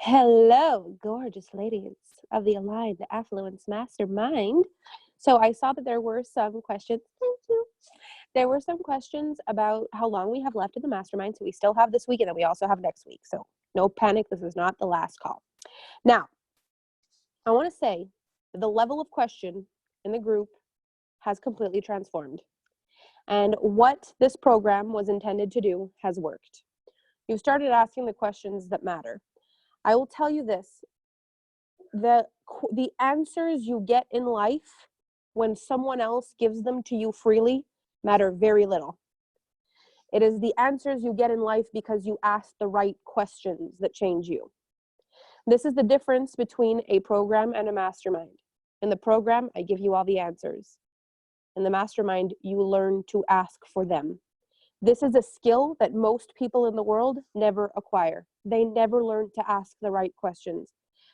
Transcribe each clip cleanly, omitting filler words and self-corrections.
Hello, gorgeous ladies of the Aligned Affluence Mastermind. So I saw that there were some questions. Thank you. There were some questions about how long we have left in the mastermind. So we still have this week and then we also have next week. So no panic. This is not the last call. Now, I want to say that the level of question in the group has completely transformed. And what this program was intended to do has worked. You started asking the questions that matter. I will tell you this, the answers you get in life when someone else gives them to you freely matter very little. It is the answers you get in life because you ask the right questions that change you. This is the difference between a program and a mastermind. In the program, I give you all the answers. In the mastermind, you learn to ask for them. This is a skill that most people in the world never acquire. They never learn to ask the right questions.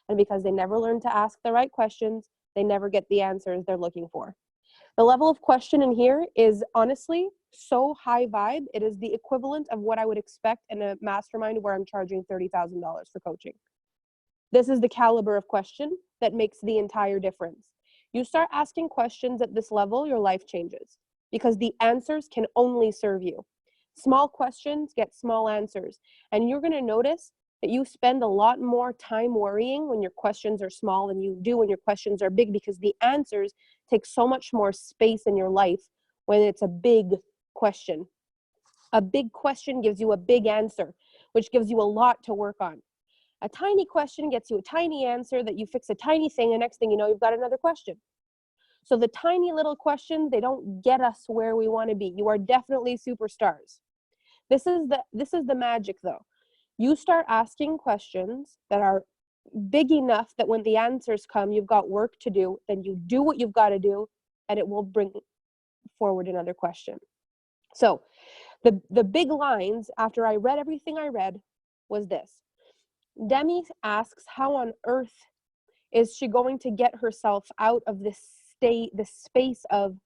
And because they never learn to ask the right questions, they never get the answers they're looking for. The level of question in here is honestly so high vibe. It is the equivalent of what I would expect in a mastermind where I'm charging $30,000 for coaching. This is the caliber of question that makes the entire difference. You start asking questions at this level, your life changes because the answers can only serve you. Small questions get small answers. And you're going to notice that you spend a lot more time worrying when your questions are small than you do when your questions are big, because the answers take so much more space in your life when it's a big question. A big question gives you a big answer, which gives you a lot to work on. A tiny question gets you a tiny answer that you fix a tiny thing, and next thing you know, you've got another question. So the tiny little questions, they don't get us where we want to be. You are definitely superstars. This is the magic though. You start asking questions that are big enough that when the answers come, you've got work to do, then you do what you've got to do, and it will bring forward another question. So the big lines after I read everything I read was this. Demi asks, how on earth is she going to get herself out of this space of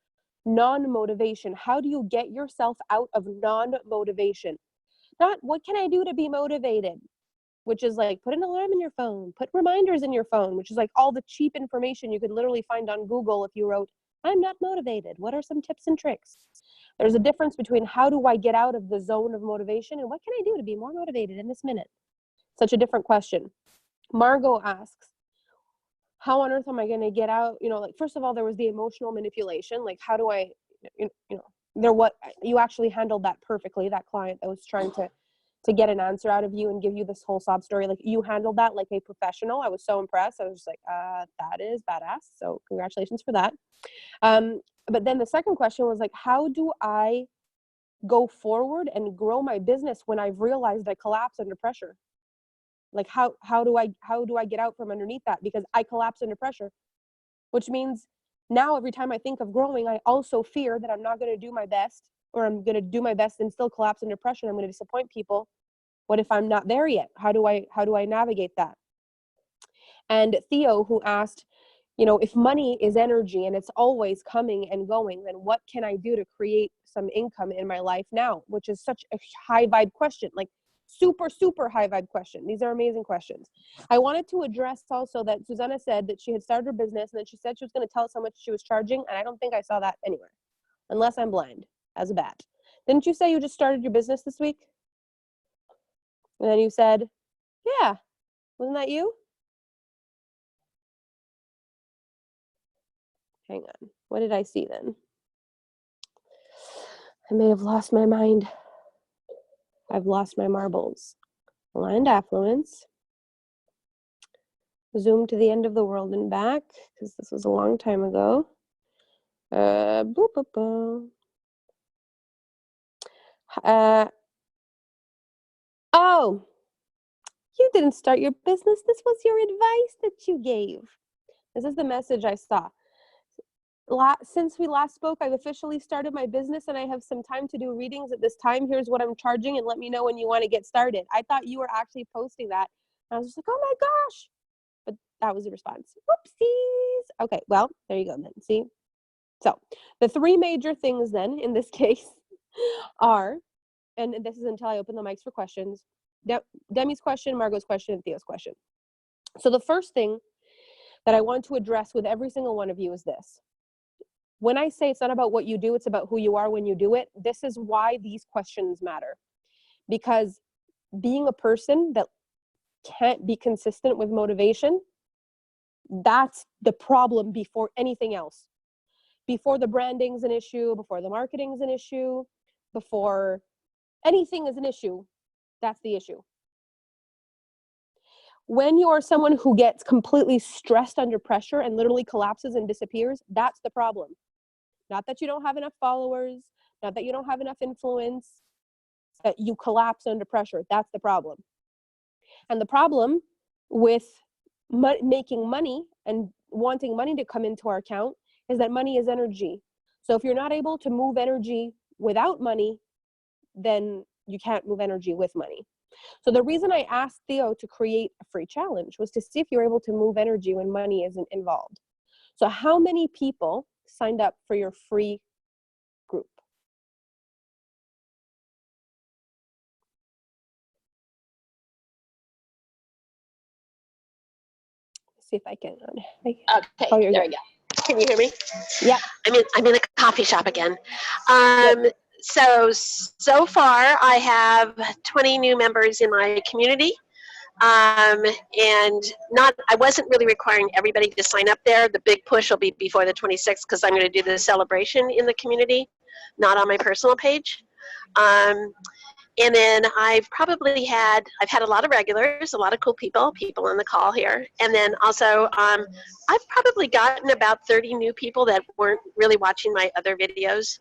non-motivation? How do you get yourself out of non-motivation? Not what can I do to be motivated, which is like put an alarm in your phone, put reminders in your phone, which is like all the cheap information you could literally find on Google if you wrote, I'm not motivated. What are some tips and tricks? There's a difference between how do I get out of the zone of motivation and what can I do to be more motivated in this minute? Such a different question. Margot asks, how on earth am I going to get out? First of all, there was the emotional manipulation. Like, how do I, you actually handled that perfectly. That client that was trying to get an answer out of you and give you this whole sob story. Like, you handled that like a professional. I was so impressed. I was just like, that is badass. So congratulations for that. But then the second question was like, how do I go forward and grow my business when I've realized I collapse under pressure? Like, how do I get out from underneath that? Because I collapse under pressure, which means now every time I think of growing, I also fear that I'm not going to do my best, or I'm going to do my best and still collapse under pressure and I'm going to disappoint people. What if I'm not there yet? How do I navigate that? And Theo, who asked, if money is energy and it's always coming and going, then what can I do to create some income in my life now? Which is such a high vibe question, like super, super high vibe question. These are amazing questions. I wanted to address also that Susanna said that she had started her business and then she said she was going to tell us how much she was charging. And I don't think I saw that anywhere, unless I'm blind as a bat. Didn't you say you just started your business this week? And then you said, yeah, wasn't that you? Hang on. What did I see then? I may have lost my mind. I've lost my marbles. Aligned Affluence. Zoom to the end of the world and back, because this was a long time ago. Boop, boop, boop. Oh, you didn't start your business. This was your advice that you gave. This is the message I saw. Since we last spoke, I've officially started my business and I have some time to do readings at this time. Here's what I'm charging and let me know when you want to get started. I thought you were actually posting that. And I was just like, oh my gosh. But that was the response. Whoopsies. Okay, well, there you go then. See? So the three major things then in this case are, and this is until I open the mics for questions, Demi's question, Margot's question, and Theo's question. So the first thing that I want to address with every single one of you is this. When I say it's not about what you do, it's about who you are when you do it, this is why these questions matter. Because being a person that can't be consistent with motivation, that's the problem before anything else. Before the branding's an issue, before the marketing's an issue, before anything is an issue, that's the issue. When you're someone who gets completely stressed under pressure and literally collapses and disappears, that's the problem. Not that you don't have enough followers, not that you don't have enough influence, that you collapse under pressure. That's the problem. And the problem with making money and wanting money to come into our account is that money is energy. So if you're not able to move energy without money, then you can't move energy with money. So the reason I asked Theo to create a free challenge was to see if you're able to move energy when money isn't involved. So how many people signed up for your free group? Let's see if I can. Okay, oh, there we go. Can you hear me? Yeah. I'm in a coffee shop again. So far I have 20 new members in my community. And I wasn't really requiring everybody to sign up there. The big push will be before the 26th because I'm going to do the celebration in the community, not on my personal page. And then I've had a lot of regulars, a lot of cool people on the call here. And then also I've probably gotten about 30 new people that weren't really watching my other videos,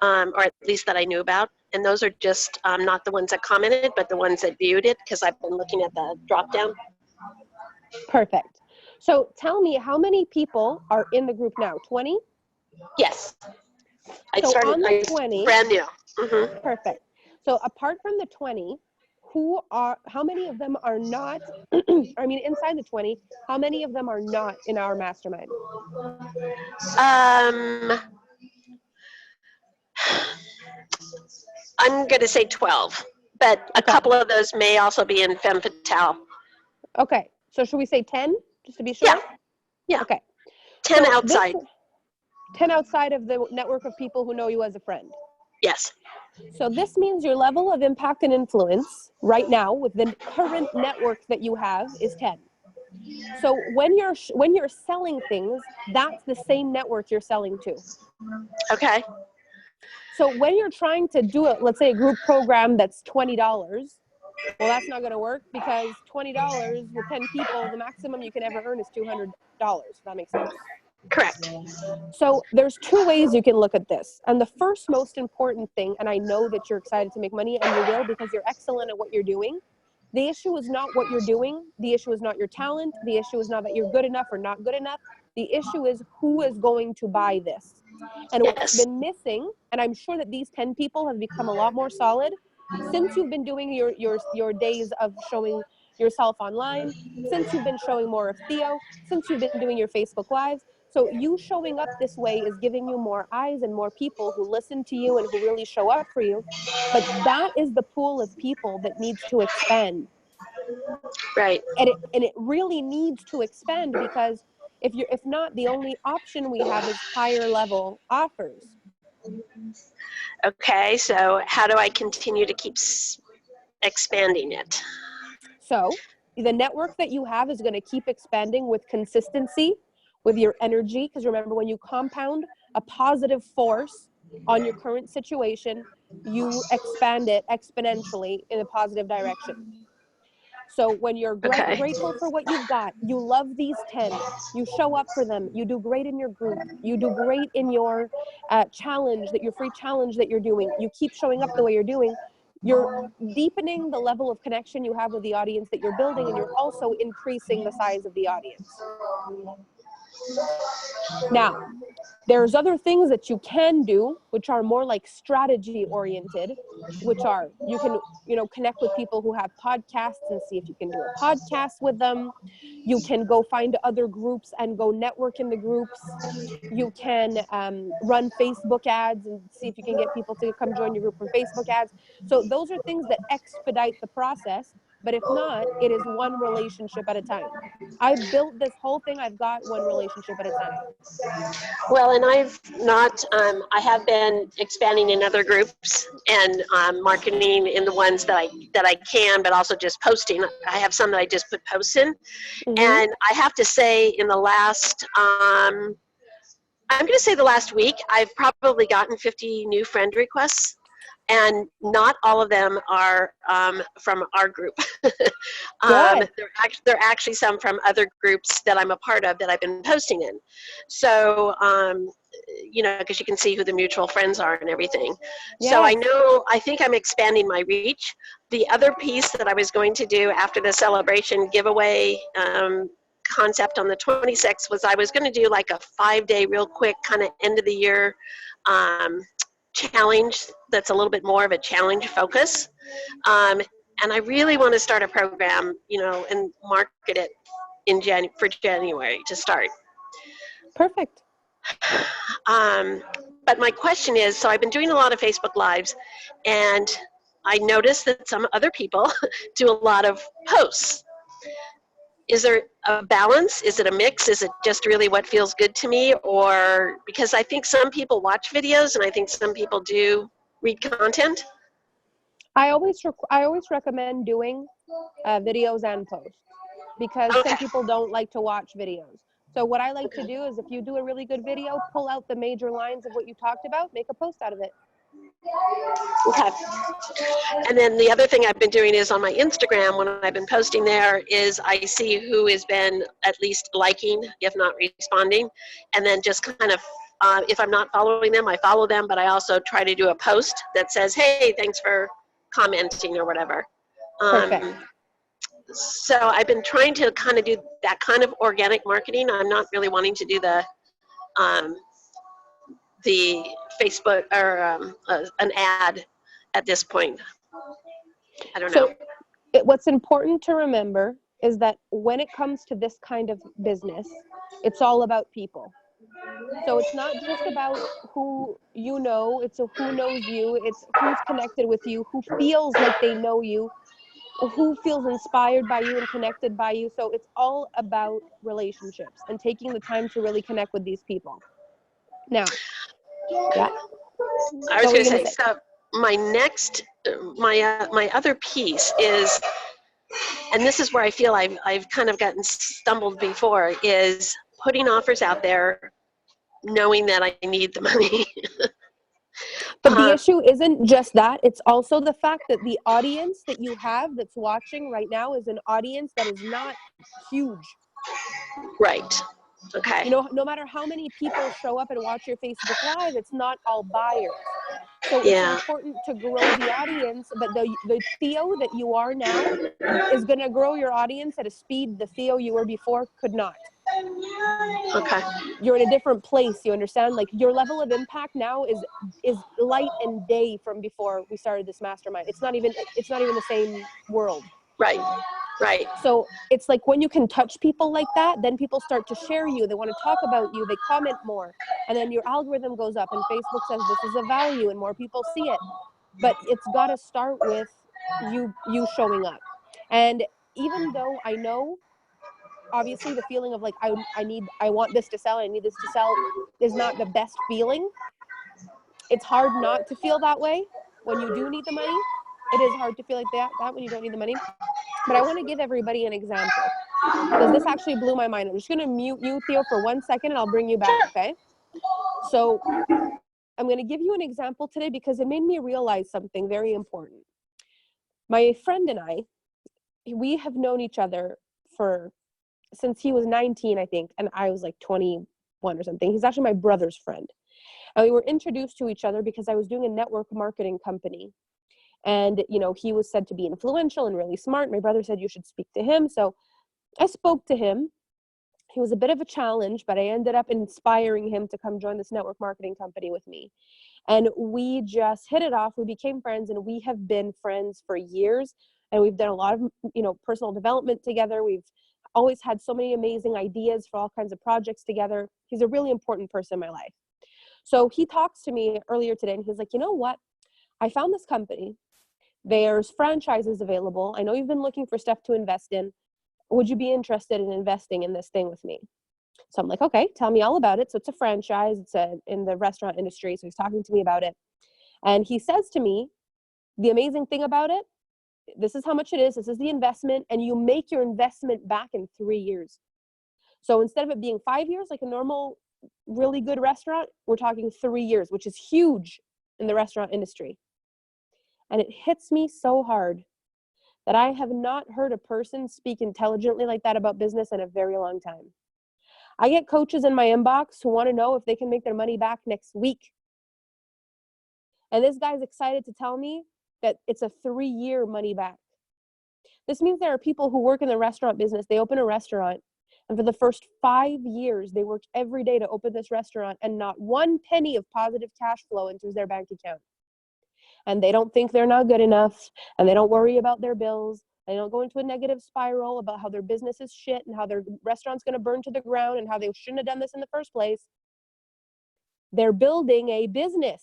or at least that I knew about. And those are just not the ones that commented, but the ones that viewed it, because I've been looking at the drop down. Perfect. So tell me, how many people are in the group now? 20? Yes. So on the 20, brand new. Mm-hmm. Perfect. So apart from the 20, how many of them are not, inside the 20, how many of them are not in our mastermind? I'm going to say 12, but a couple of those may also be in Femme Fatale. Okay. So should we say 10, just to be sure? Yeah. Okay. 10 outside. 10 outside of the network of people who know you as a friend. Yes. So this means your level of impact and influence right now with the current network that you have is 10. So when you're selling things, that's the same network you're selling to. Okay. So when you're trying to do let's say a group program that's $20, well, that's not going to work because $20 with 10 people, the maximum you can ever earn is $200. If that makes sense. Correct. So there's two ways you can look at this. And the first most important thing, and I know that you're excited to make money, and you will because you're excellent at what you're doing. The issue is not what you're doing. The issue is not your talent. The issue is not that you're good enough or not good enough. The issue is who is going to buy this. And what's been missing, and I'm sure that these 10 people have become a lot more solid since you've been doing your days of showing yourself online, since you've been showing more of Theo, since you've been doing your Facebook Lives. So you showing up this way is giving you more eyes and more people who listen to you and who really show up for you. But that is the pool of people that needs to expand. Right. And it really needs to expand because if not, the only option we have is higher level offers. Okay, so how do I continue to keep expanding it? So the network that you have is going to keep expanding with consistency, with your energy, because remember, when you compound a positive force on your current situation, you expand it exponentially in a positive direction. So when you're grateful for what you've got, you love these 10, you show up for them, you do great in your group, you do great in your your free challenge that you're doing, you keep showing up the way you're doing, you're deepening the level of connection you have with the audience that you're building, and you're also increasing the size of the audience. Now, there's other things that you can do, which are more like strategy oriented, which are you can, connect with people who have podcasts and see if you can do a podcast with them. You can go find other groups and go network in the groups. You can run Facebook ads and see if you can get people to come join your group from Facebook ads. So those are things that expedite the process. But if not, it is one relationship at a time. I've built this whole thing. I've got one relationship at a time. Well, and I've not, I have been expanding in other groups and marketing in the ones that I can, but also just posting. I have some that I just put posts in. Mm-hmm. And I have to say in the last, I'm going to say the last week, I've probably gotten 50 new friend requests. And not all of them are from our group. Good. They're actually some from other groups that I'm a part of that I've been posting in. So, because you can see who the mutual friends are and everything. Yes. So I think I'm expanding my reach. The other piece that I was going to do after the celebration giveaway concept on the 26th was I was going to do like a 5-day real quick kind of end of the year challenge that's a little bit more of a challenge focus. And I really want to start a program, and market it for January to start. Perfect. But my question is, so I've been doing a lot of Facebook Lives, and I noticed that some other people do a lot of posts. Is there a balance? Is it a mix? Is it just really what feels good to me? Or because I think some people watch videos and I think some people do read content. I always recommend doing videos and posts because some people don't like to watch videos. So what I like to do is if you do a really good video, pull out the major lines of what you talked about, make a post out of it. Okay. And then the other thing I've been doing is on my Instagram, when I've been posting there, is I see who has been at least liking, if not responding. And then just kind of, if I'm not following them, I follow them, but I also try to do a post that says, hey, thanks for commenting or whatever. Perfect. So I've been trying to kind of do that kind of organic marketing. I'm not really wanting to do the Facebook or an ad at this point. I don't know. What's important to remember is that when it comes to this kind of business, it's all about people. So it's not just about who you know, it's who knows you, it's who's connected with you, who feels like they know you, who feels inspired by you and connected by you. So it's all about relationships and taking the time to really connect with these people. Now, yeah. I was going to say, so my next, my other piece is, and this is where I feel I've kind of gotten stumbled before, is putting offers out there knowing that I need the money. But the issue isn't just that. It's also the fact that the audience that you have that's watching right now is an audience that is not huge. Right. Okay. No matter how many people show up and watch your Facebook Live, it's not all buyers. So it's important to grow the audience, but the Theo that you are now is going to grow your audience at a speed the Theo you were before could not. Okay. You're in a different place, you understand? Like your level of impact now is light and day from before we started this mastermind. It's not even the same world. Right. Right. So it's like when you can touch people like that, then people start to share you. They want to talk about you. They comment more. And then your algorithm goes up and Facebook says this is a value and more people see it. But it's got to start with you showing up. And even though I know, obviously the feeling of like, I want this to sell, I need this to sell is not the best feeling. It's hard not to feel that way when you do need the money. It is hard to feel like that when you don't need the money. But I want to give everybody an example because this actually blew my mind. I'm just going to mute you, Theo, for 1 second and I'll bring you back, okay? So I'm going to give you an example today because it made me realize something very important. My friend and I, we have known each other since he was 19, I think, and I was like 21 or something. He's actually my brother's friend. And we were introduced to each other because I was doing a network marketing company. And, he was said to be influential and really smart. My brother said, you should speak to him. So I spoke to him He was a bit of a challenge, but I ended up inspiring him to come join this network marketing company with me. And we just hit it off. We became friends, and we have been friends for years. And we've done a lot of, personal development together. We've always had so many amazing ideas for all kinds of projects together. He's a really important person in my life. So he talks to me earlier today, and he's like, you know what? I found this company. There's franchises available. I know you've been looking for stuff to invest in. Would you be interested in investing in this thing with me? So I'm like, okay, tell me all about it. So it's a franchise. It's in the restaurant industry. So he's talking to me about it. And he says to me, the amazing thing about it, this is how much it is. This is the investment. And you make your investment back in 3 years. So instead of it being 5 years, like a normal, really good restaurant, we're talking 3 years, which is huge in the restaurant industry. And it hits me so hard that I have not heard a person speak intelligently like that about business in a very long time. I get coaches in my inbox who want to know if they can make their money back next week. And this guy's excited to tell me that it's a 3-year money back. This means there are people who work in the restaurant business. They open a restaurant, and for the first 5 years, they worked every day to open this restaurant, and not one penny of positive cash flow enters their bank account. And they don't think they're not good enough, and they don't worry about their bills. They don't go into a negative spiral about how their business is shit and how their restaurant's going to burn to the ground and how they shouldn't have done this in the first place. They're building a business.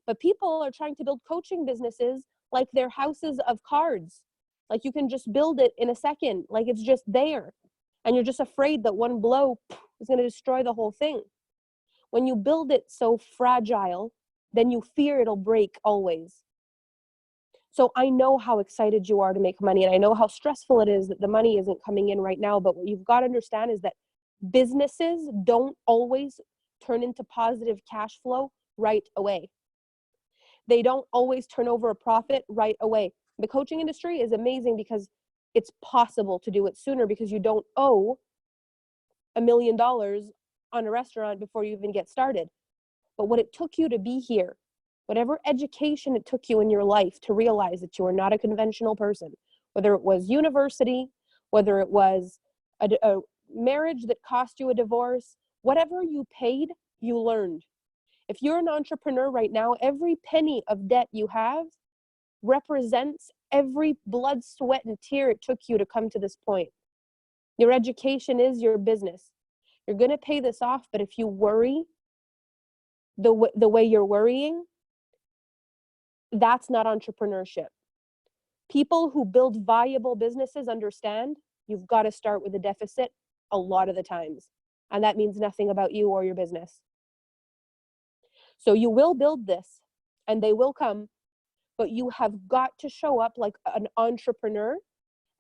But people are trying to build coaching businesses like they're houses of cards. Like you can just build it in a second, like it's just there. And you're just afraid that one blow is going to destroy the whole thing. When you build it so fragile, then you fear it'll break always. So I know how excited you are to make money, and I know how stressful it is that the money isn't coming in right now. But what you've got to understand is that businesses don't always turn into positive cash flow right away. They don't always turn over a profit right away. The coaching industry is amazing because it's possible to do it sooner because you don't owe $1 million on a restaurant before you even get started. But what it took you to be here, whatever education it took you in your life to realize that you are not a conventional person, whether it was university, whether it was a marriage that cost you a divorce, whatever you paid, you learned. If you're an entrepreneur right now, every penny of debt you have represents every blood, sweat, and tear it took you to come to this point. Your education is your business. You're going to pay this off, but if you worry the way you're worrying, that's not entrepreneurship. People who build viable businesses understand you've got to start with a deficit a lot of the times. And that means nothing about you or your business. So you will build this and they will come, but you have got to show up like an entrepreneur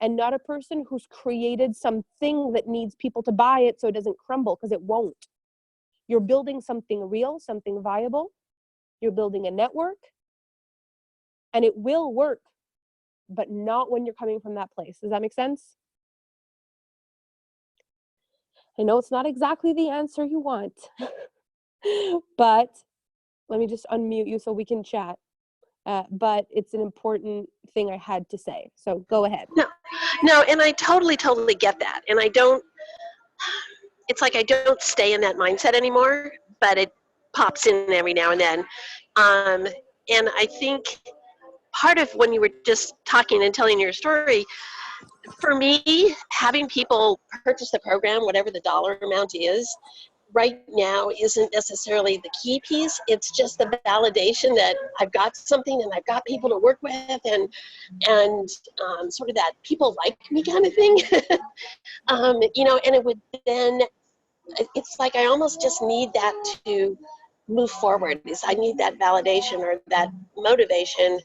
and not a person who's created something that needs people to buy it so it doesn't crumble, because it won't. You're building something real, something viable. You're building a network, and it will work, but not when you're coming from that place. Does that make sense? I know it's not exactly the answer you want, but let me just unmute you so we can chat. But it's an important thing I had to say. So go ahead. No, and I totally get that. And it's like I don't stay in that mindset anymore, but it pops in every now and then. And I think part of when you were just talking and telling your story, for me, having people purchase the program, whatever the dollar amount is, right now isn't necessarily the key piece. It's just the validation that I've got something and I've got people to work with, and sort of that people like me kind of thing. And it would then, it's like I almost just need that to move forward. I need that validation or that motivation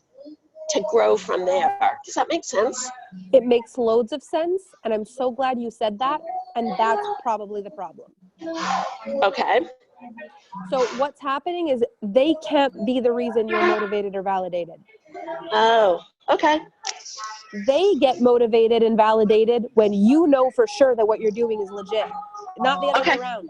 to grow from there. Does that make sense? It makes loads of sense, and I'm so glad you said that, and that's probably the problem. Okay. So what's happening is they can't be the reason you're motivated or validated. Oh, okay. They get motivated and validated when you know for sure that what you're doing is legit, not the other way around.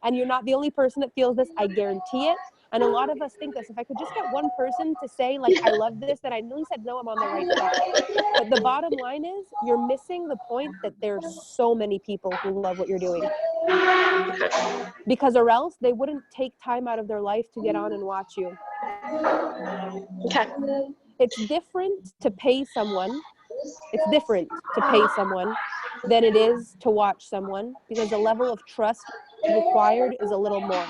And you're not the only person that feels this, I guarantee it. And a lot of us think this, if I could just get one person to say, like, I love this, then I at least said, no, I'm on the right track. But the bottom line is, you're missing the point that there's so many people who love what you're doing. Because or else they wouldn't take time out of their life to get on and watch you. Okay. It's different to pay someone. It's different to pay someone than it is to watch someone, because the level of trust required is a little more.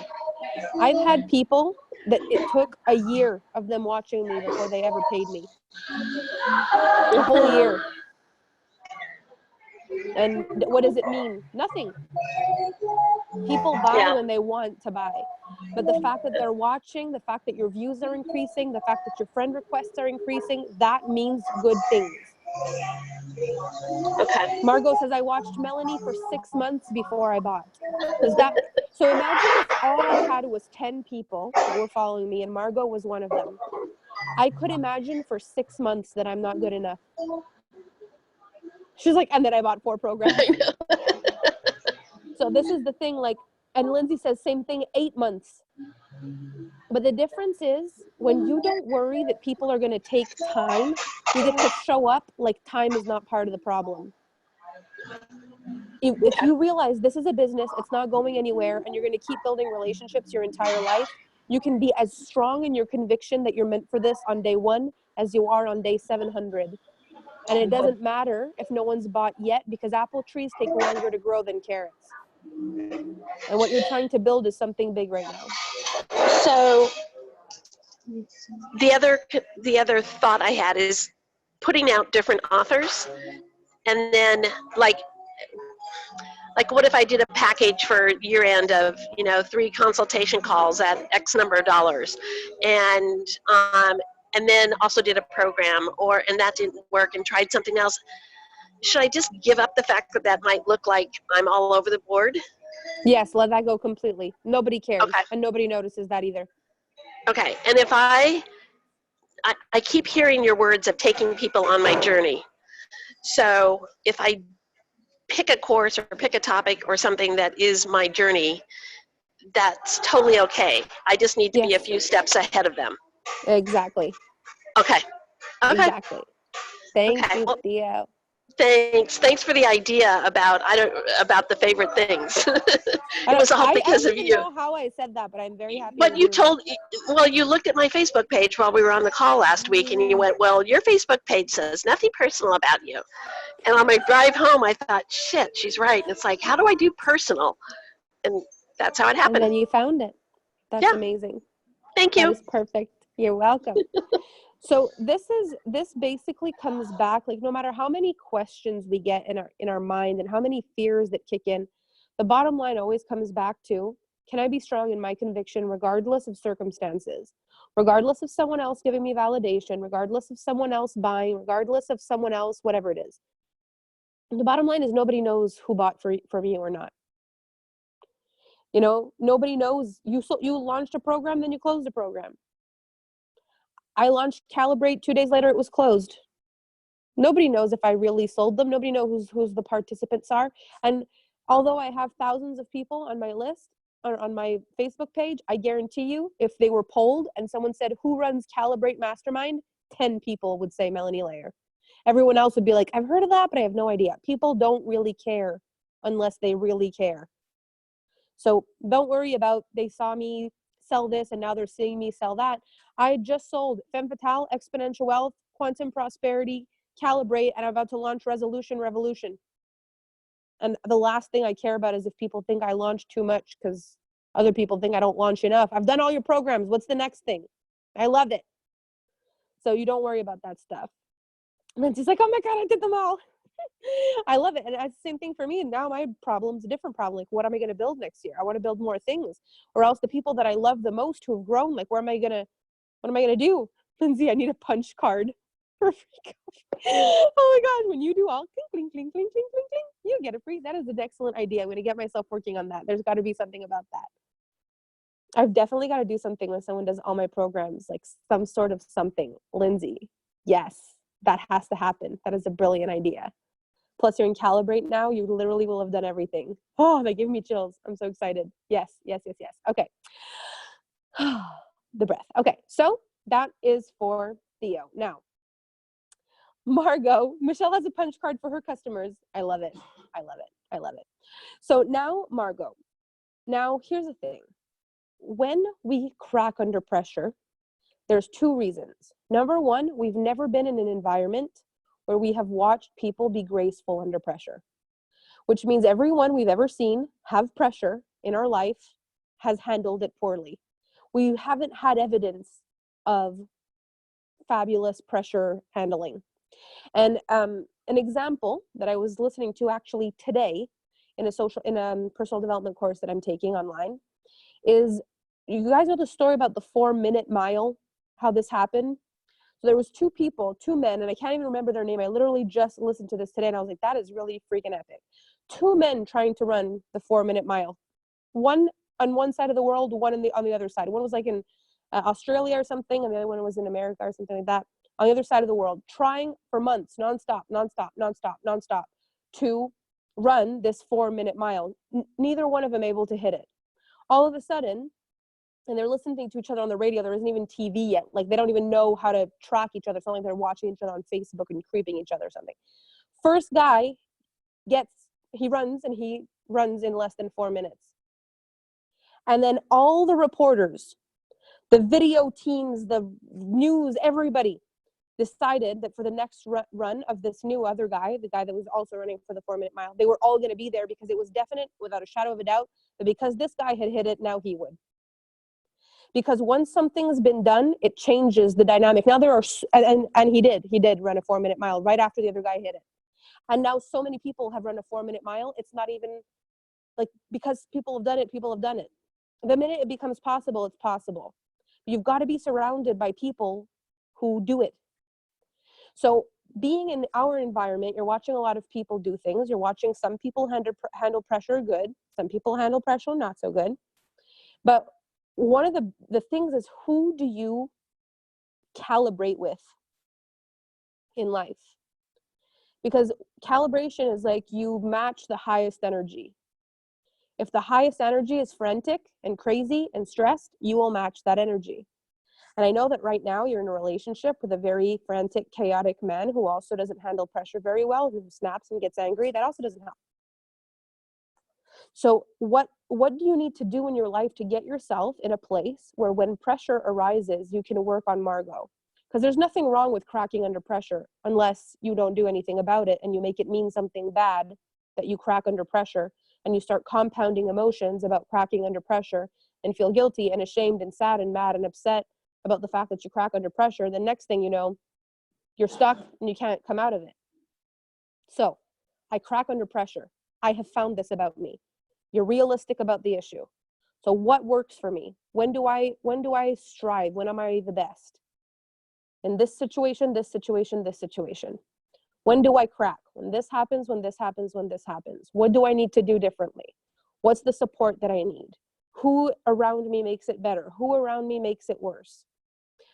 I've had people that it took a year of them watching me before they ever paid me. A whole year. And what does it mean? Nothing. People buy Yeah. when they want to buy. But the fact that they're watching, the fact that your views are increasing, the fact that your friend requests are increasing, that means good things. Okay. Margot says, I watched Melanie for 6 months before I bought. So imagine if all I had was 10 people that were following me and Margot was one of them. I could imagine for 6 months that I'm not good enough. She's like, and then I bought 4 programs. So this is the thing, like, and Lindsay says same thing, 8 months. But the difference is, when you don't worry that people are going to take time, you get to show up like time is not part of the problem. If you realize this is a business, it's not going anywhere, and you're going to keep building relationships your entire life, you can be as strong in your conviction that you're meant for this on day 1 as you are on day 700. And it doesn't matter if no one's bought yet, because apple trees take longer to grow than carrots. And what you're trying to build is something big right now. So the other thought I had is putting out different authors, and then like what if I did a package for year end of 3 consultation calls at X number of dollars, and then also did a program, and that didn't work, and tried something else. Should I just give up the fact that might look like I'm all over the board? Yes, let that go completely. Nobody cares, Okay. and nobody notices that either. Okay, and if I keep hearing your words of taking people on my journey. So if I pick a course or pick a topic or something that is my journey, that's totally okay. I just need to be a few steps ahead of them. Exactly. Okay. Okay. Exactly. Thank you, Well, Theo. Thanks for the idea about the favorite things. It was all because of you. I don't even know how I said that, but I'm very happy. But you looked at my Facebook page while we were on the call last week, and you went, well, your Facebook page says nothing personal about you. And on my drive home, I thought, shit, she's right. And it's like, how do I do personal? And that's how it happened. And then you found it. That's amazing. Thank you. That is perfect. You're welcome. So this basically comes back, like, no matter how many questions we get in our mind and how many fears that kick in, the bottom line always comes back to, can I be strong in my conviction regardless of circumstances, regardless of someone else giving me validation, regardless of someone else buying, regardless of someone else, whatever it is. And the bottom line is, nobody knows who bought from you or not. Nobody knows. You launched a program, then you closed a program. I launched Calibrate, 2 days later it was closed. Nobody knows if I really sold them. Nobody knows who's the participants are. And although I have thousands of people on my list, or on my Facebook page, I guarantee you, if they were polled and someone said, who runs Calibrate Mastermind, 10 people would say Melanie Layer. Everyone else would be like, I've heard of that, but I have no idea. People don't really care unless they really care. So don't worry about, they saw me sell this and now they're seeing me sell that. I just sold Femme Fatale, Exponential Wealth, Quantum Prosperity, Calibrate, and I'm about to launch Resolution Revolution. And the last thing I care about is if people think I launch too much, because other people think I don't launch enough. I've done all your programs. What's the next thing? I love it. So you don't worry about that stuff. And then she's like, oh my God, I did them all. I love it. And it's the same thing for me. And now my problem's a different problem. Like, what am I going to build next year? I want to build more things. Or else the people that I love the most who have grown, like, what am I going to do? Lindsay, I need a punch card. Oh my God, when you do all cling, cling, cling, cling, cling, cling, cling, you get a free. That is an excellent idea. I'm going to get myself working on that. There's got to be something about that. I've definitely got to do something when someone does all my programs, like some sort of something. Lindsay, yes, that has to happen. That is a brilliant idea. Plus, you're in Calibrate now. You literally will have done everything. Oh, they give me chills. I'm so excited. Yes, yes, yes, yes. Okay. the breath. Okay, so that is for Theo. Now, Margot, Michelle has a punch card for her customers. I love it. I love it. I love it. So now, Margot, now here's the thing. When we crack under pressure, there's two reasons. Number one, we've never been in an environment where we have watched people be graceful under pressure, which means everyone we've ever seen have pressure in our life has handled it poorly. We haven't had evidence of fabulous pressure handling. And an example that I was listening to actually today in a personal development course that I'm taking online is, you guys know the story about the 4-minute mile, how this happened? So there was two men, and I can't even remember their name. I literally just listened to this today and I was like, that is really freaking epic. Two men trying to run the 4-minute mile. One on one side of the world, one on the other side. One was like in Australia or something, and the other one was in America or something like that. On the other side of the world, trying for months, nonstop, to run this 4-minute mile. Neither one of them able to hit it. All of a sudden, and they're listening to each other on the radio. There isn't even TV yet. Like, they don't even know how to track each other. It's not like they're watching each other on Facebook and creeping each other or something. First guy he runs in less than 4 minutes. And then all the reporters, the video teams, the news, everybody decided that for the next run of this new other guy, the guy that was also running for the 4-minute mile, they were all going to be there because it was definite, without a shadow of a doubt, that because this guy had hit it, now he would. Because once something's been done, it changes the dynamic. Now there are, and he did run a 4-minute mile right after the other guy hit it. And now so many people have run a 4-minute mile, it's not even like, because people have done it. The minute it becomes possible, it's possible. You've got to be surrounded by people who do it. So being in our environment, you're watching a lot of people do things. You're watching some people handle pressure good. Some people handle pressure not so good. But one of the things is, who do you calibrate with in life? Because calibration is like, you match the highest energy. If the highest energy is frantic and crazy and stressed, you will match that energy. And I know that right now you're in a relationship with a very frantic, chaotic man who also doesn't handle pressure very well, who snaps and gets angry. That also doesn't help. So what do you need to do in your life to get yourself in a place where when pressure arises, you can work on Margot? Because there's nothing wrong with cracking under pressure unless you don't do anything about it and you make it mean something bad that you crack under pressure, and you start compounding emotions about cracking under pressure and feel guilty and ashamed and sad and mad and upset about the fact that you crack under pressure. The next thing you know, you're stuck and you can't come out of it. So I crack under pressure. I have found this about me. You're realistic about the issue. So what works for me? When do I strive? When am I the best? In this situation, this situation, this situation. When do I crack? When this happens, when this happens, when this happens. What do I need to do differently? What's the support that I need? Who around me makes it better? Who around me makes it worse?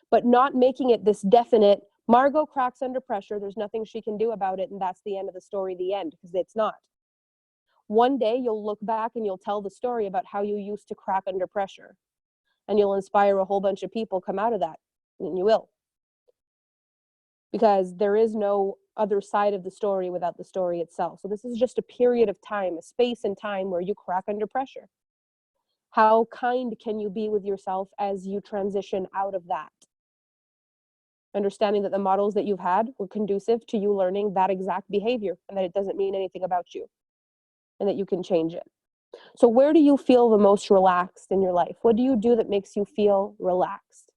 But not making it this definite, Margot cracks under pressure, there's nothing she can do about it, and that's the end of the story, the end, because it's not. One day you'll look back and you'll tell the story about how you used to crack under pressure, and you'll inspire a whole bunch of people come out of that, and you will. Because there is no other side of the story without the story itself. So this is just a period of time, a space and time where you crack under pressure. How kind can you be with yourself as you transition out of that? Understanding that the models that you've had were conducive to you learning that exact behavior, and that it doesn't mean anything about you, and that you can change it. So where do you feel the most relaxed in your life? What do you do that makes you feel relaxed?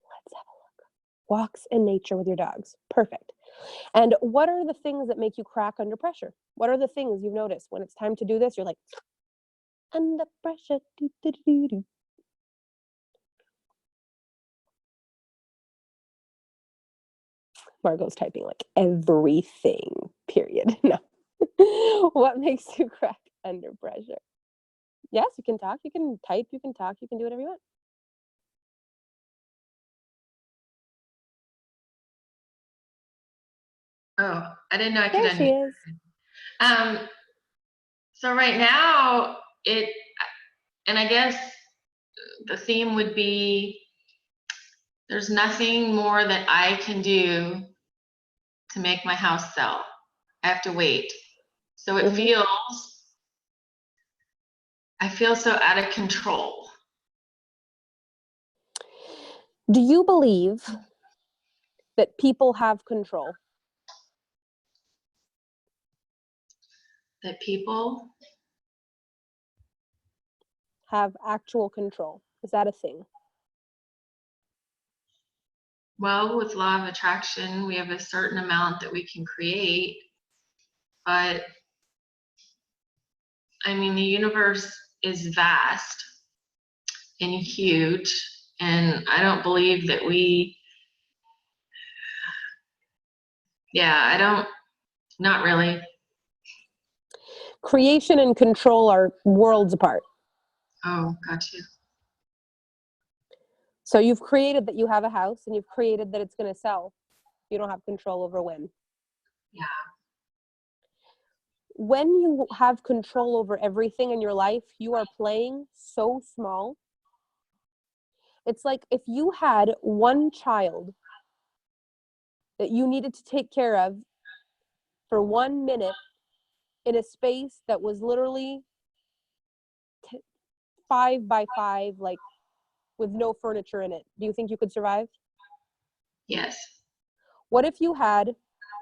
Let's have a look. Walks in nature with your dogs. Perfect. And what are the things that make you crack under pressure? What are the things you've noticed when it's time to do this? You're like, under pressure. Do, do, do, do. Margot's typing like everything, period. No. What makes you crack under pressure? Yes, you can talk, you can type, you can talk, you can do whatever you want. Oh, I didn't know I could There she unmute. is. So right now, and I guess the theme would be, there's nothing more that I can do to make my house sell. I have to wait. So it feels, I feel so out of control. Do you believe that people have control? That people, Have actual control? Is that a thing? well, with law of attraction, we have a certain amount that we can create, but I mean, the universe is vast and huge, and I don't believe that I don't, not really. Creation and control are worlds apart. Oh, gotcha. So you've created that you have a house, and you've created that it's going to sell. You don't have control over when. Yeah. When you have control over everything in your life, you are playing so small. It's like if you had one child that you needed to take care of for 1 minute in a space that was literally 5 by 5, like with no furniture in it. Do you think you could survive? Yes. What if you had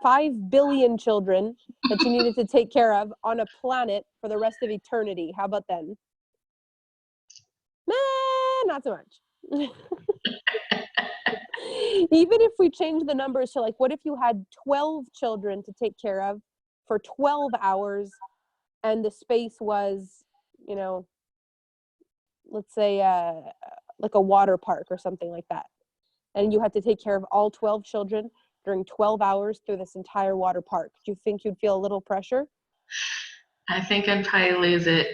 5 billion children that you needed to take care of on a planet for the rest of eternity? How about then? Not so much. Even if we change the numbers to, like, what if you had 12 children to take care of for 12 hours and the space was, you know, let's say like a water park or something like that. And you had to take care of all 12 children during 12 hours through this entire water park. Do you think you'd feel a little pressure? I think I'd probably lose it.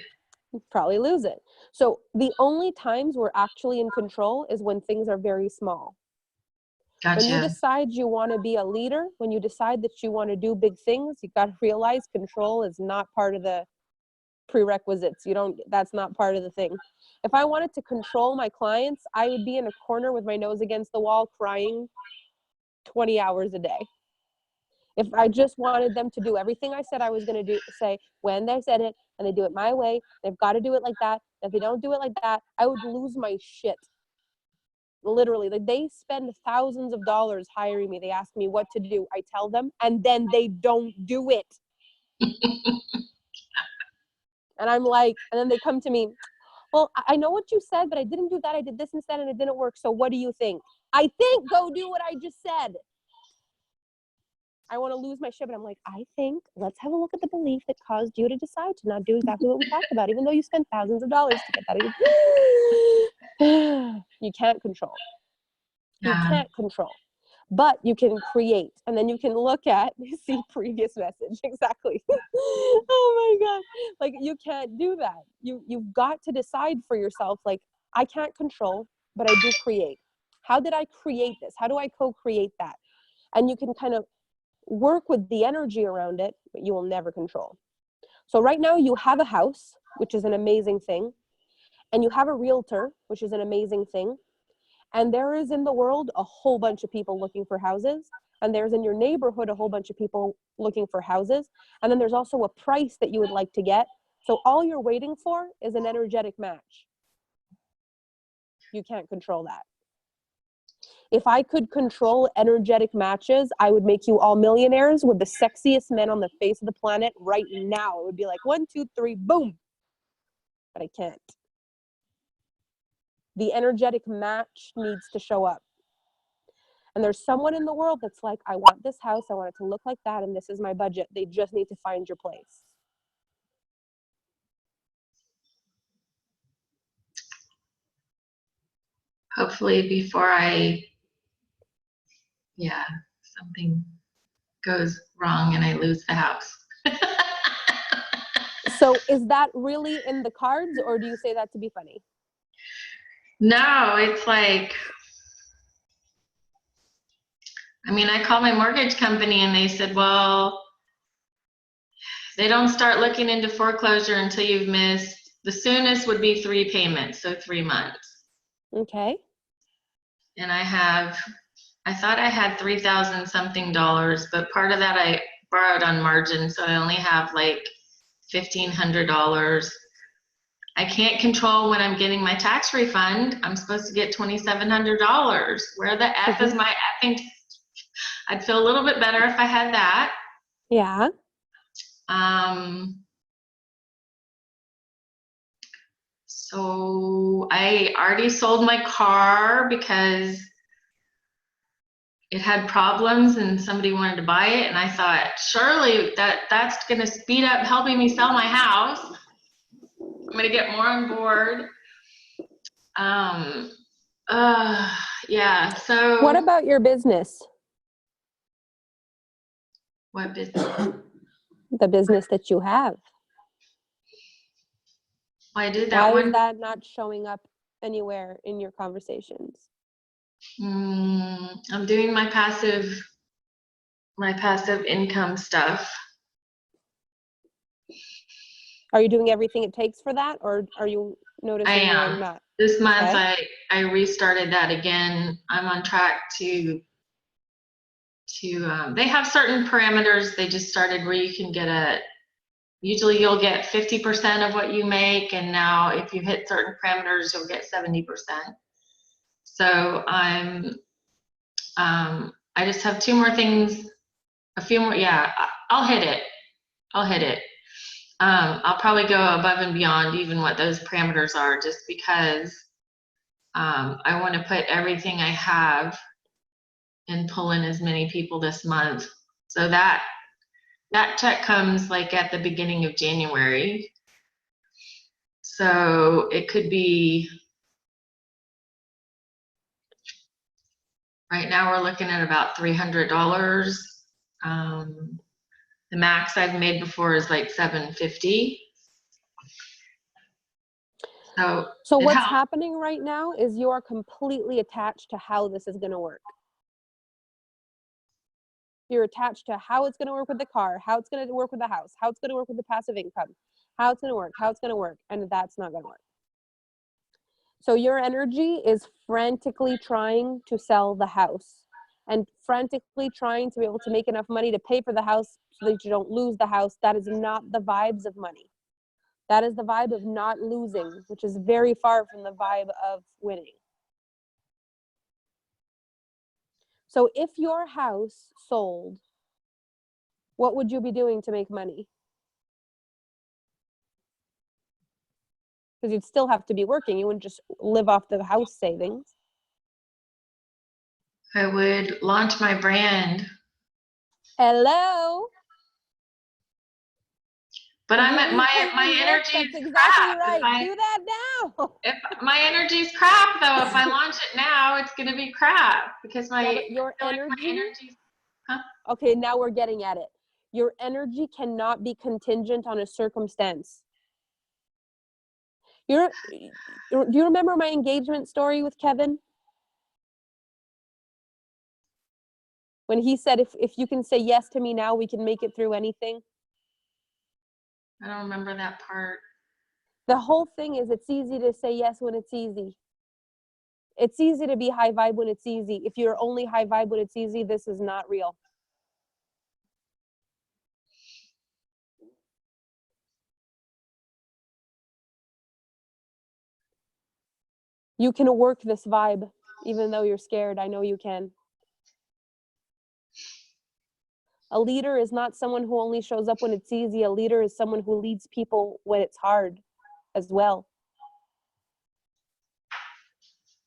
You'd probably lose it. So the only times we're actually in control is when things are very small. When you Gotcha. decide you want to be a leader, when you decide that you want to do big things, you got to realize control is not part of the prerequisites. That's not part of the thing. If I wanted to control my clients, I would be in a corner with my nose against the wall crying 20 hours a day. If I just wanted them to do everything I said I was going to say when they said it, and they do it my way, they've got to do it like that. If they don't do it like that, I would lose my shit. Literally, like, they spend thousands of dollars hiring me. They ask me what to do. I tell them, and then they don't do it. And I'm like, and then they come to me, well, I know what you said, but I didn't do that. I did this instead, and it didn't work. So what do you think? I think go do what I just said. I want to lose my shit, but I'm like, I think let's have a look at the belief that caused you to decide to not do exactly what we talked about, even though you spent thousands of dollars to get that. You can't control. You can't control, but you can create. And then you can look at, see previous message. Exactly. Oh my God. Like, you can't do that. You've got to decide for yourself, like, I can't control, but I do create. How did I create this? How do I co-create that? And you can kind of work with the energy around it, but you will never control. So right now you have a house, which is an amazing thing. And you have a realtor, which is an amazing thing. And there is in the world a whole bunch of people looking for houses. And there's in your neighborhood a whole bunch of people looking for houses. And then there's also a price that you would like to get. So all you're waiting for is an energetic match. You can't control that. If I could control energetic matches, I would make you all millionaires with the sexiest men on the face of the planet right now. It would be like 1, 2, 3, boom. But I can't. The energetic match needs to show up. And there's someone in the world that's like, I want this house, I want it to look like that, and this is my budget. They just need to find your place. Hopefully before something goes wrong and I lose the house. So is that really in the cards, or do you say that to be funny? No, it's like, I mean, I called my mortgage company and they said, well, they don't start looking into foreclosure until you've missed, the soonest would be 3 payments, so 3 months. Okay. And I thought I had 3,000 something dollars, but part of that I borrowed on margin, so I only have like $1,500. I can't control when I'm getting my tax refund. I'm supposed to get $2,700. Where the F is my effing? I'd feel a little bit better if I had that. Yeah. So I already sold my car because it had problems and somebody wanted to buy it, and I thought surely that's going to speed up helping me sell my house. I'm going to get more on board. Yeah, so What about your business? what business? The business that you have. Well, I did that Why one. is that not showing up anywhere in your conversations? I'm doing my passive income stuff. Are you doing everything it takes for that, or are you I noticing you're am. not? This month Okay. I restarted that again. I'm on track to they have certain parameters they just started where you can get usually you'll get 50% of what you make, and now if you hit certain parameters you'll get 70%. So I just have 2 more things, a few more. Yeah, I'll hit it. I'll probably go above and beyond even what those parameters are, just because I want to put everything I have and pull in as many people this month. So that check comes like at the beginning of January. So it could be, right now we're looking at about $300. The max I've made before is like $750. So it what's helps. happening right now is you are completely attached to how this is going to work. You're attached to how it's going to work with the car, how it's going to work with the house, how it's going to work with the passive income, how it's going to work, and that's not going to work. So your energy is frantically trying to sell the house and frantically trying to be able to make enough money to pay for the house so that you don't lose the house. That is not the vibes of money. That is the vibe of not losing, which is very far from the vibe of winning. So if your house sold, what would you be doing to make money? Because you'd still have to be working. You wouldn't just live off the house savings. I would launch my brand. Hello? But Did I'm you at hear you put my in work? energy That's is exactly crap. right. Do that now. If my energy's crap though, if I launch it now, it's gonna be crap because Yeah, but your I feel like my energy, energy's, huh? okay, now we're getting at it. Your energy cannot be contingent on a circumstance. Do you remember my engagement story with Kevin? When he said, if you can say yes to me now, we can make it through anything. I don't remember that part. The whole thing is it's easy to say yes when it's easy. It's easy to be high vibe when it's easy. If you're only high vibe when it's easy, this is not real. You can work this vibe, even though you're scared. I know you can. A leader is not someone who only shows up when it's easy. A leader is someone who leads people when it's hard as well.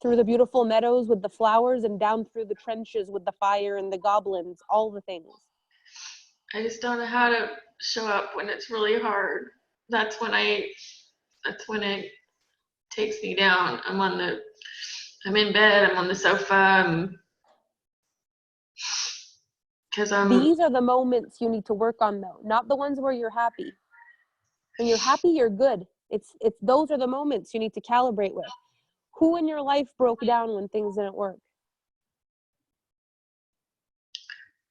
Through the beautiful meadows with the flowers and down through the trenches with the fire and the goblins, all the things. I just don't know how to show up when it's really hard. That's when it takes me down. I'm in bed, I'm on the sofa, because These are the moments you need to work on though, not the ones where you're happy. When you're happy, you're good. It's those are the moments you need to calibrate with. Who in your life broke down when things didn't work?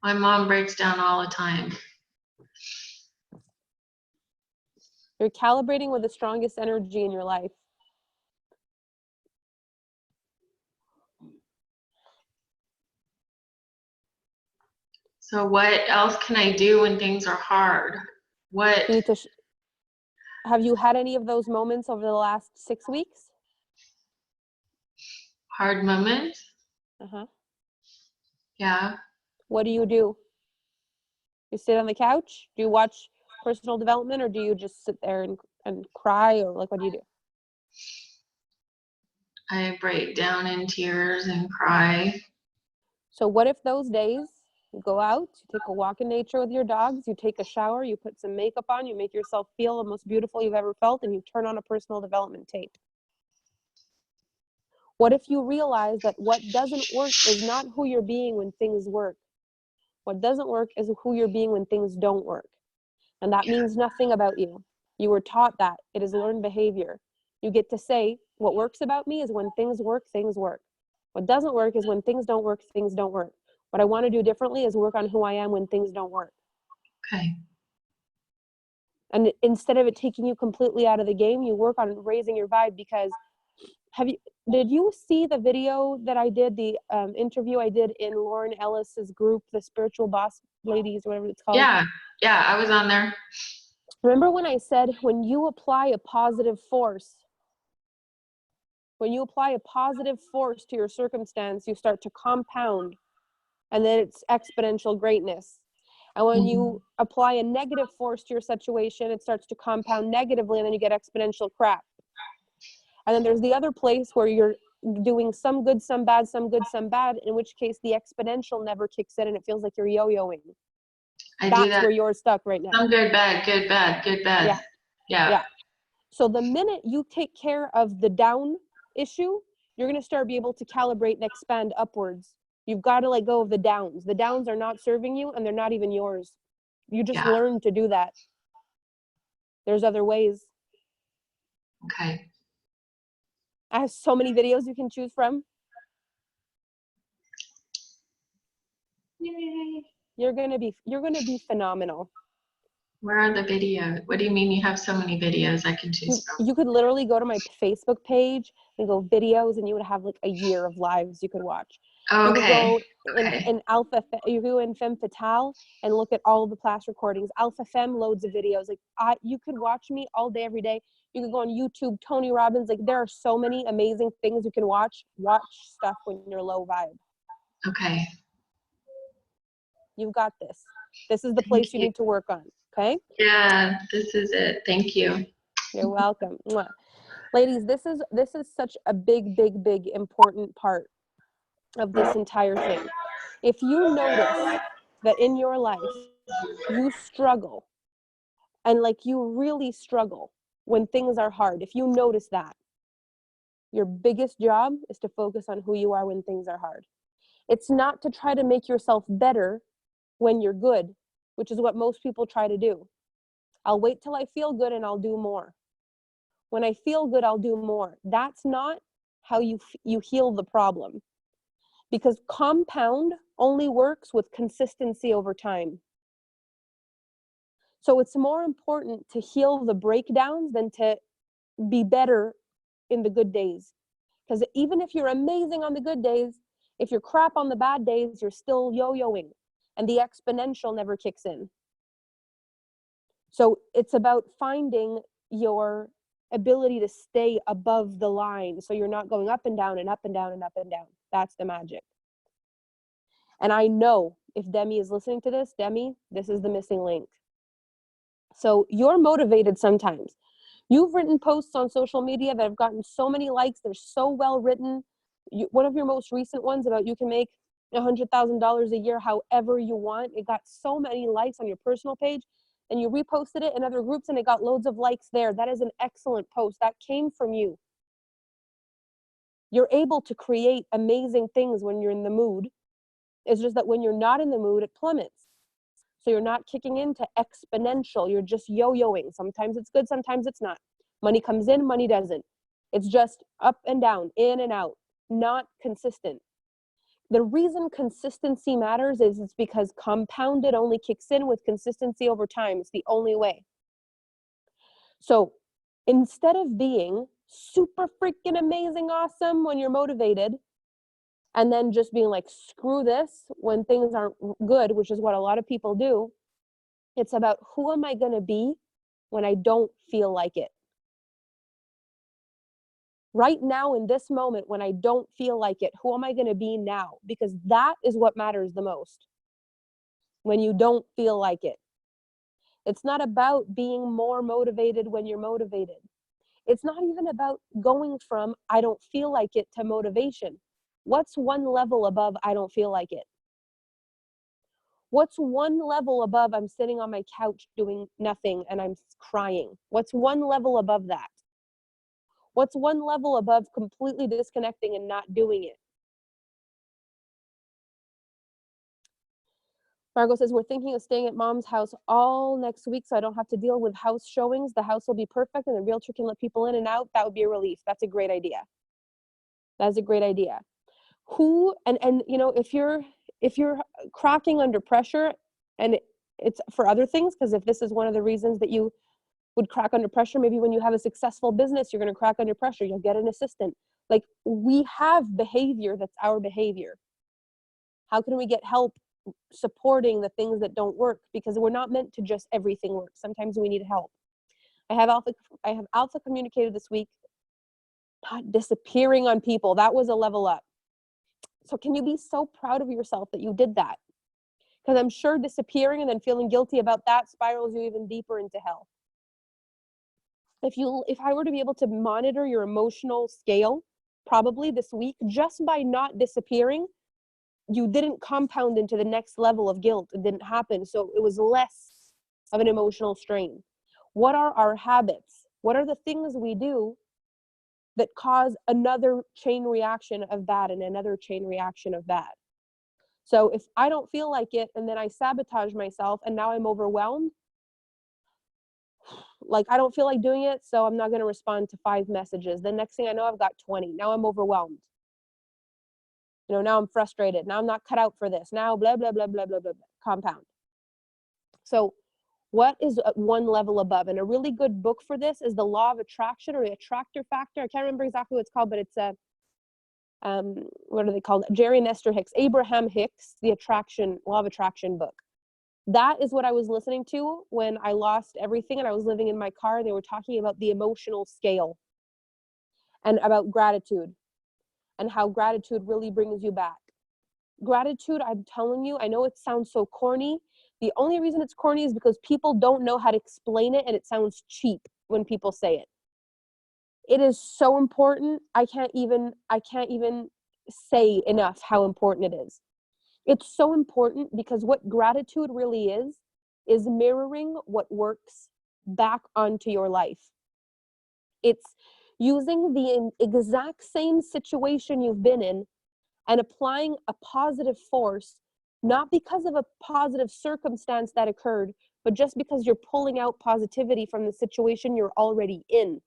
My mom breaks down all the time. You're calibrating with the strongest energy in your life. So what else can I do when things are hard? What? You need to have you had any of those moments over the last 6 weeks? Hard moments? Uh-huh. Yeah. What do? You sit on the couch? Do you watch personal development, or do you just sit there and cry, or like what do you do? I break down in tears and cry. So what if those days you go out, you take a walk in nature with your dogs, you take a shower, you put some makeup on, you make yourself feel the most beautiful you've ever felt, and you turn on a personal development tape? What if you realize that what doesn't work is not who you're being when things work? What doesn't work is who you're being when things don't work. And that means nothing about you. You were taught that. It is learned behavior. You get to say, what works about me is when things work, things work. What doesn't work is when things don't work, things don't work. What I want to do differently is work on who I am when things don't work. Okay. And instead of it taking you completely out of the game, you work on raising your vibe. Because did you see the video that I did, the interview I did in Lauren Ellis's group, the Spiritual Boss Ladies, whatever it's called? Yeah. Yeah, I was on there. Remember when I said, when you apply a positive force to your circumstance, you start to compound, and then it's exponential greatness. And when you apply a negative force to your situation, it starts to compound negatively, and then you get exponential crap. And then there's the other place where you're doing some good, some bad, some good, some bad, in which case the exponential never kicks in, and it feels like you're yo-yoing. I do That's that. where you're stuck right now. Some good, bad, good, bad, good, bad. Yeah. Yeah. Yeah. So the minute you take care of the down issue, you're going to start be able to calibrate and expand upwards. You've got to let go of the downs. The downs are not serving you, and they're not even yours. You just Yeah. learn to do that. There's other ways. Okay. I have so many videos you can choose from. Yay. You're going to be phenomenal. Where are the videos? What do you mean you have so many videos I can choose from? You could literally go to my Facebook page and go videos, and you would have like a year of lives you could watch. Oh, You could go okay. in Alpha, you go in Femme Fatale and look at all the class recordings. Alpha Femme, loads of videos. Like you could watch me all day, every day. You could go on YouTube, Tony Robbins. Like there are so many amazing things you can watch. Watch stuff when you're low vibe. Okay. You've got this. This is the place you need to work on. Okay? Yeah, this is it. Thank you. You're welcome. Mwah. Ladies, this is such a big, big, big important part of this entire thing. If you notice that in your life you struggle, and like you really struggle when things are hard, if you notice that, your biggest job is to focus on who you are when things are hard. It's not to try to make yourself better when you're good, which is what most people try to do. I'll wait till I feel good and I'll do more. When I feel good, I'll do more. That's not how you heal the problem. Because compound only works with consistency over time. So it's more important to heal the breakdowns than to be better in the good days. Because even if you're amazing on the good days, if you're crap on the bad days, you're still yo-yoing, and the exponential never kicks in. So it's about finding your ability to stay above the line, so you're not going up and down and up and down and up and down. That's the magic. And I know if Demi is listening to this, Demi, this is the missing link. So you're motivated sometimes. You've written posts on social media that have gotten so many likes. They're so well written. One of your most recent ones about you can make $100,000 a year however you want. It got so many likes on your personal page, and you reposted it in other groups and it got loads of likes there. That is an excellent post. That came from you. You're able to create amazing things when you're in the mood. It's just that when you're not in the mood, it plummets. So you're not kicking into exponential. You're just yo-yoing. Sometimes it's good, sometimes it's not. Money comes in, money doesn't. It's just up and down, in and out, not consistent. The reason consistency matters is it's because compounded only kicks in with consistency over time. It's the only way. So instead of being super freaking amazing awesome when you're motivated, and then just being like, screw this when things aren't good, which is what a lot of people do, it's about who am I going to be when I don't feel like it? Right now, in this moment, when I don't feel like it, who am I going to be now? Because that is what matters the most. When you don't feel like it. It's not about being more motivated when you're motivated. It's not even about going from I don't feel like it to motivation. What's one level above I don't feel like it? What's one level above I'm sitting on my couch doing nothing and I'm crying? What's one level above that? What's one level above completely disconnecting and not doing it? Margot says, we're thinking of staying at mom's house all next week so I don't have to deal with house showings. The house will be perfect and the realtor can let people in and out. That would be a relief. That's a great idea. That's a great idea. Who, and you know, if you're cracking under pressure, and it's for other things, because if this is one of the reasons that you would crack under pressure, maybe when you have a successful business, you're going to crack under pressure. You'll get an assistant. Like, we have behavior that's our behavior. How can we get help supporting the things that don't work? Because we're not meant to just everything work. Sometimes we need help. I have alpha communicated this week, not disappearing on people. That was a level up. So can you be so proud of yourself that you did that? Because I'm sure disappearing and then feeling guilty about that spirals you even deeper into hell. If I were to be able to monitor your emotional scale, probably this week, just by not disappearing, you didn't compound into the next level of guilt. It didn't happen. So it was less of an emotional strain. What are our habits? What are the things we do that cause another chain reaction of bad and another chain reaction of bad? So if I don't feel like it and then I sabotage myself and now I'm overwhelmed, like I don't feel like doing it, so I'm not going to respond to 5 messages. The next thing I know, I've got 20. Now I'm overwhelmed. You know, now I'm frustrated. Now I'm not cut out for this. Now blah, blah, blah, blah, blah, blah, compound. So what is one level above? And a really good book for this is The Law of Attraction or the Attractor Factor. I can't remember exactly what it's called, but it's a, what are they called? Jerry Nestor Hicks, Abraham Hicks, the Law of Attraction book. That is what I was listening to when I lost everything and I was living in my car. They were talking about the emotional scale and about gratitude and how gratitude really brings you back. Gratitude, I'm telling you, I know it sounds so corny. The only reason it's corny is because people don't know how to explain it and it sounds cheap when people say it. It is so important. I can't even say enough how important it is. It's so important because what gratitude really is mirroring what works back onto your life. It's using the exact same situation you've been in and applying a positive force, not because of a positive circumstance that occurred, but just because you're pulling out positivity from the situation you're already in.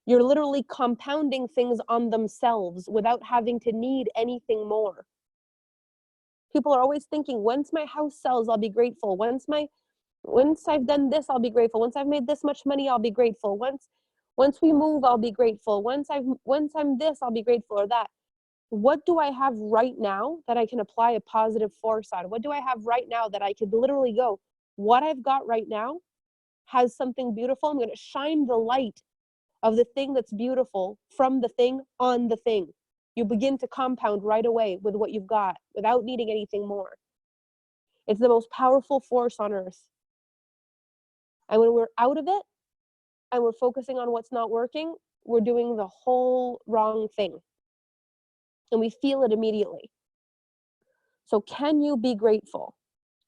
You're literally compounding things on themselves without having to need anything more. People are always thinking, once my house sells, I'll be grateful. Once I've done this, I'll be grateful. Once I've made this much money, I'll be grateful. Once we move, I'll be grateful. Once I'm this, I'll be grateful, or that. What do I have right now that I can apply a positive force on? What do I have right now that I could literally go, what I've got right now has something beautiful. I'm going to shine the light of the thing that's beautiful from the thing on the thing. You begin to compound right away with what you've got without needing anything more. It's the most powerful force on earth. And when we're out of it and we're focusing on what's not working, we're doing the whole wrong thing. And we feel it immediately. So can you be grateful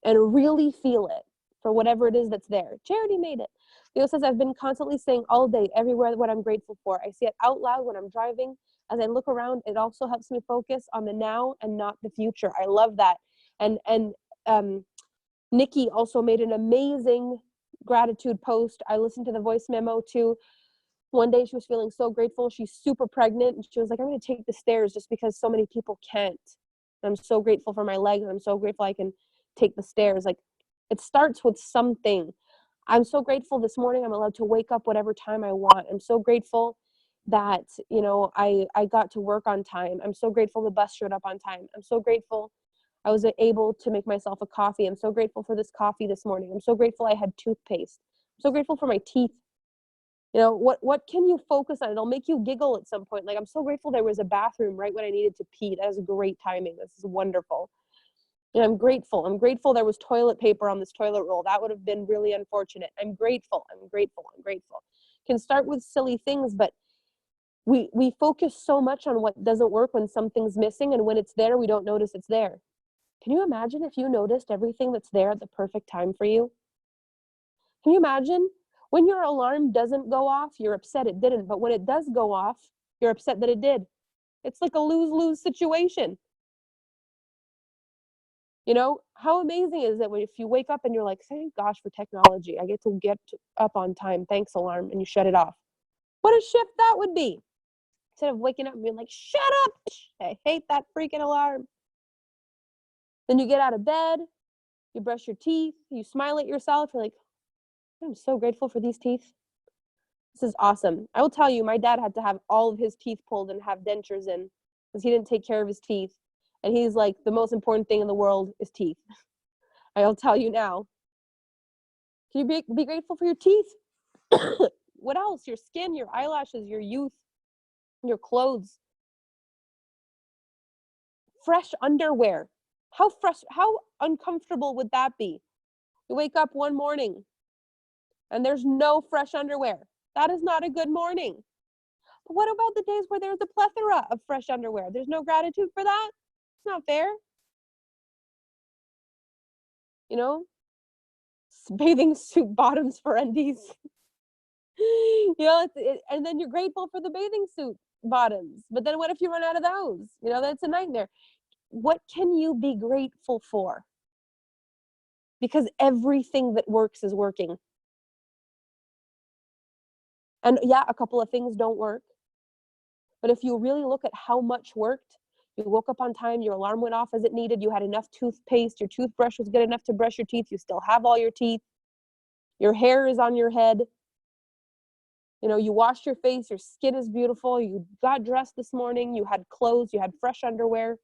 and really feel it for whatever it is that's there? Charity made it. Leo says, I've been constantly saying all day, everywhere, what I'm grateful for. I say it out loud when I'm driving. As I look around, it also helps me focus on the now and not the future. I love that. And Nikki also made an amazing gratitude post. I listened to the voice memo too. One day she was feeling so grateful. She's super pregnant. And she was like, I'm going to take the stairs just because so many people can't. And I'm so grateful for my legs. And I'm so grateful I can take the stairs. Like, it starts with something. I'm so grateful this morning I'm allowed to wake up whatever time I want. I'm so grateful that, you know, I got to work on time. I'm so grateful the bus showed up on time. I'm so grateful I was able to make myself a coffee. I'm so grateful for this coffee this morning. I'm so grateful I had toothpaste. I'm so grateful for my teeth. You know, what can you focus on? It'll make you giggle at some point. Like, I'm so grateful there was a bathroom right when I needed to pee. That was great timing. This is wonderful. And I'm grateful. I'm grateful there was toilet paper on this toilet roll. That would have been really unfortunate. I'm grateful. I'm grateful. I'm grateful. Can start with silly things, but we focus so much on what doesn't work when something's missing, and when it's there, we don't notice it's there. Can you imagine if you noticed everything that's there at the perfect time for you? Can you imagine? When your alarm doesn't go off, you're upset it didn't, but when it does go off, you're upset that it did. It's like a lose-lose situation. You know, how amazing is it when if you wake up and you're like, thank gosh for technology. I get to get up on time. Thanks, alarm, and you shut it off. What a shift that would be. Instead of waking up and being like, shut up. I hate that freaking alarm. Then you get out of bed, you brush your teeth, you smile at yourself. You're like, I'm so grateful for these teeth. This is awesome. I will tell you, my dad had to have all of his teeth pulled and have dentures in because he didn't take care of his teeth. And he's like, the most important thing in the world is teeth. I'll tell you now. Can you be grateful for your teeth? What else? Your skin, your eyelashes, your youth, your clothes. Fresh underwear. How uncomfortable would that be? You wake up one morning and there's no fresh underwear. That is not a good morning. But what about the days where there's a plethora of fresh underwear? There's no gratitude for that? It's not fair. You know? Bathing suit bottoms for undies. You know, and then you're grateful for the bathing suit bottoms. But then what if you run out of those? You know, that's a nightmare. What can you be grateful for? Because everything that works is working. And yeah, a couple of things don't work. But if you really look at how much worked, you woke up on time, your alarm went off as it needed, you had enough toothpaste, your toothbrush was good enough to brush your teeth, you still have all your teeth, your hair is on your head, you know, you washed your face, your skin is beautiful, you got dressed this morning, you had clothes, you had fresh underwear,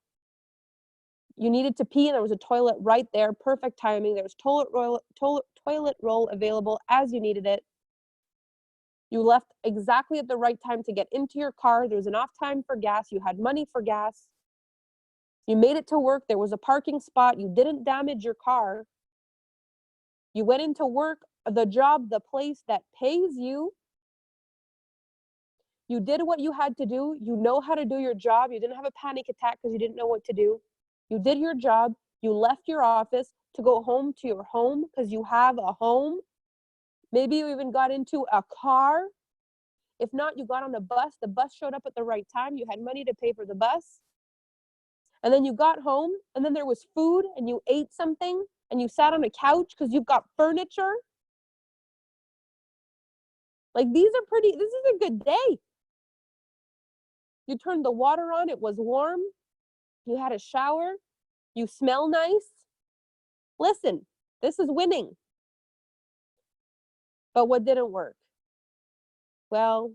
you needed to pee and there was a toilet right there, perfect timing, there was toilet roll available as you needed it. You left exactly at the right time to get into your car. There was enough time for gas. You had money for gas. You made it to work. There was a parking spot. You didn't damage your car. You went into work, the job, the place that pays you. You did what you had to do. You know how to do your job. You didn't have a panic attack because you didn't know what to do. You did your job. You left your office to go home to your home because you have a home. Maybe you even got into a car. If not, you got on a bus. The bus showed up at the right time. You had money to pay for the bus. And then you got home and then there was food and you ate something and you sat on a couch because you've got furniture. Like this is a good day. You turned the water on. It was warm. You had a shower. You smell nice. Listen, this is winning. But what didn't work? Well,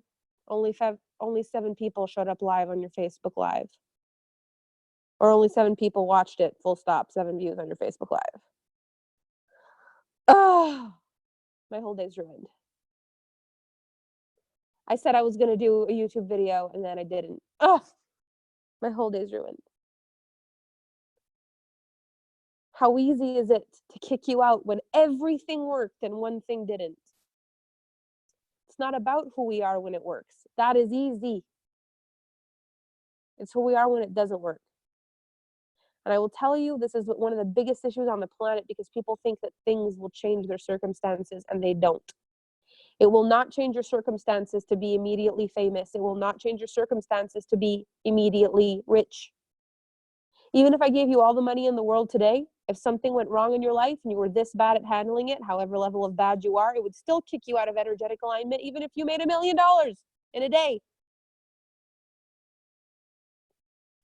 only 7 people showed up live on your Facebook Live. Or only 7 people watched it, full stop, 7 views on your Facebook Live. Oh, my whole day's ruined. I said I was going to do a YouTube video and then I didn't. Oh, my whole day's ruined. How easy is it to kick you out when everything worked and one thing didn't? It's not about who we are when it works. That is easy. It's who we are when it doesn't work. And I will tell you, this is one of the biggest issues on the planet because people think that things will change their circumstances and they don't. It will not change your circumstances to be immediately famous. It will not change your circumstances to be immediately rich. Even if I gave you all the money in the world today, if something went wrong in your life and you were this bad at handling it, however level of bad you are, it would still kick you out of energetic alignment, even if you made $1 million in a day.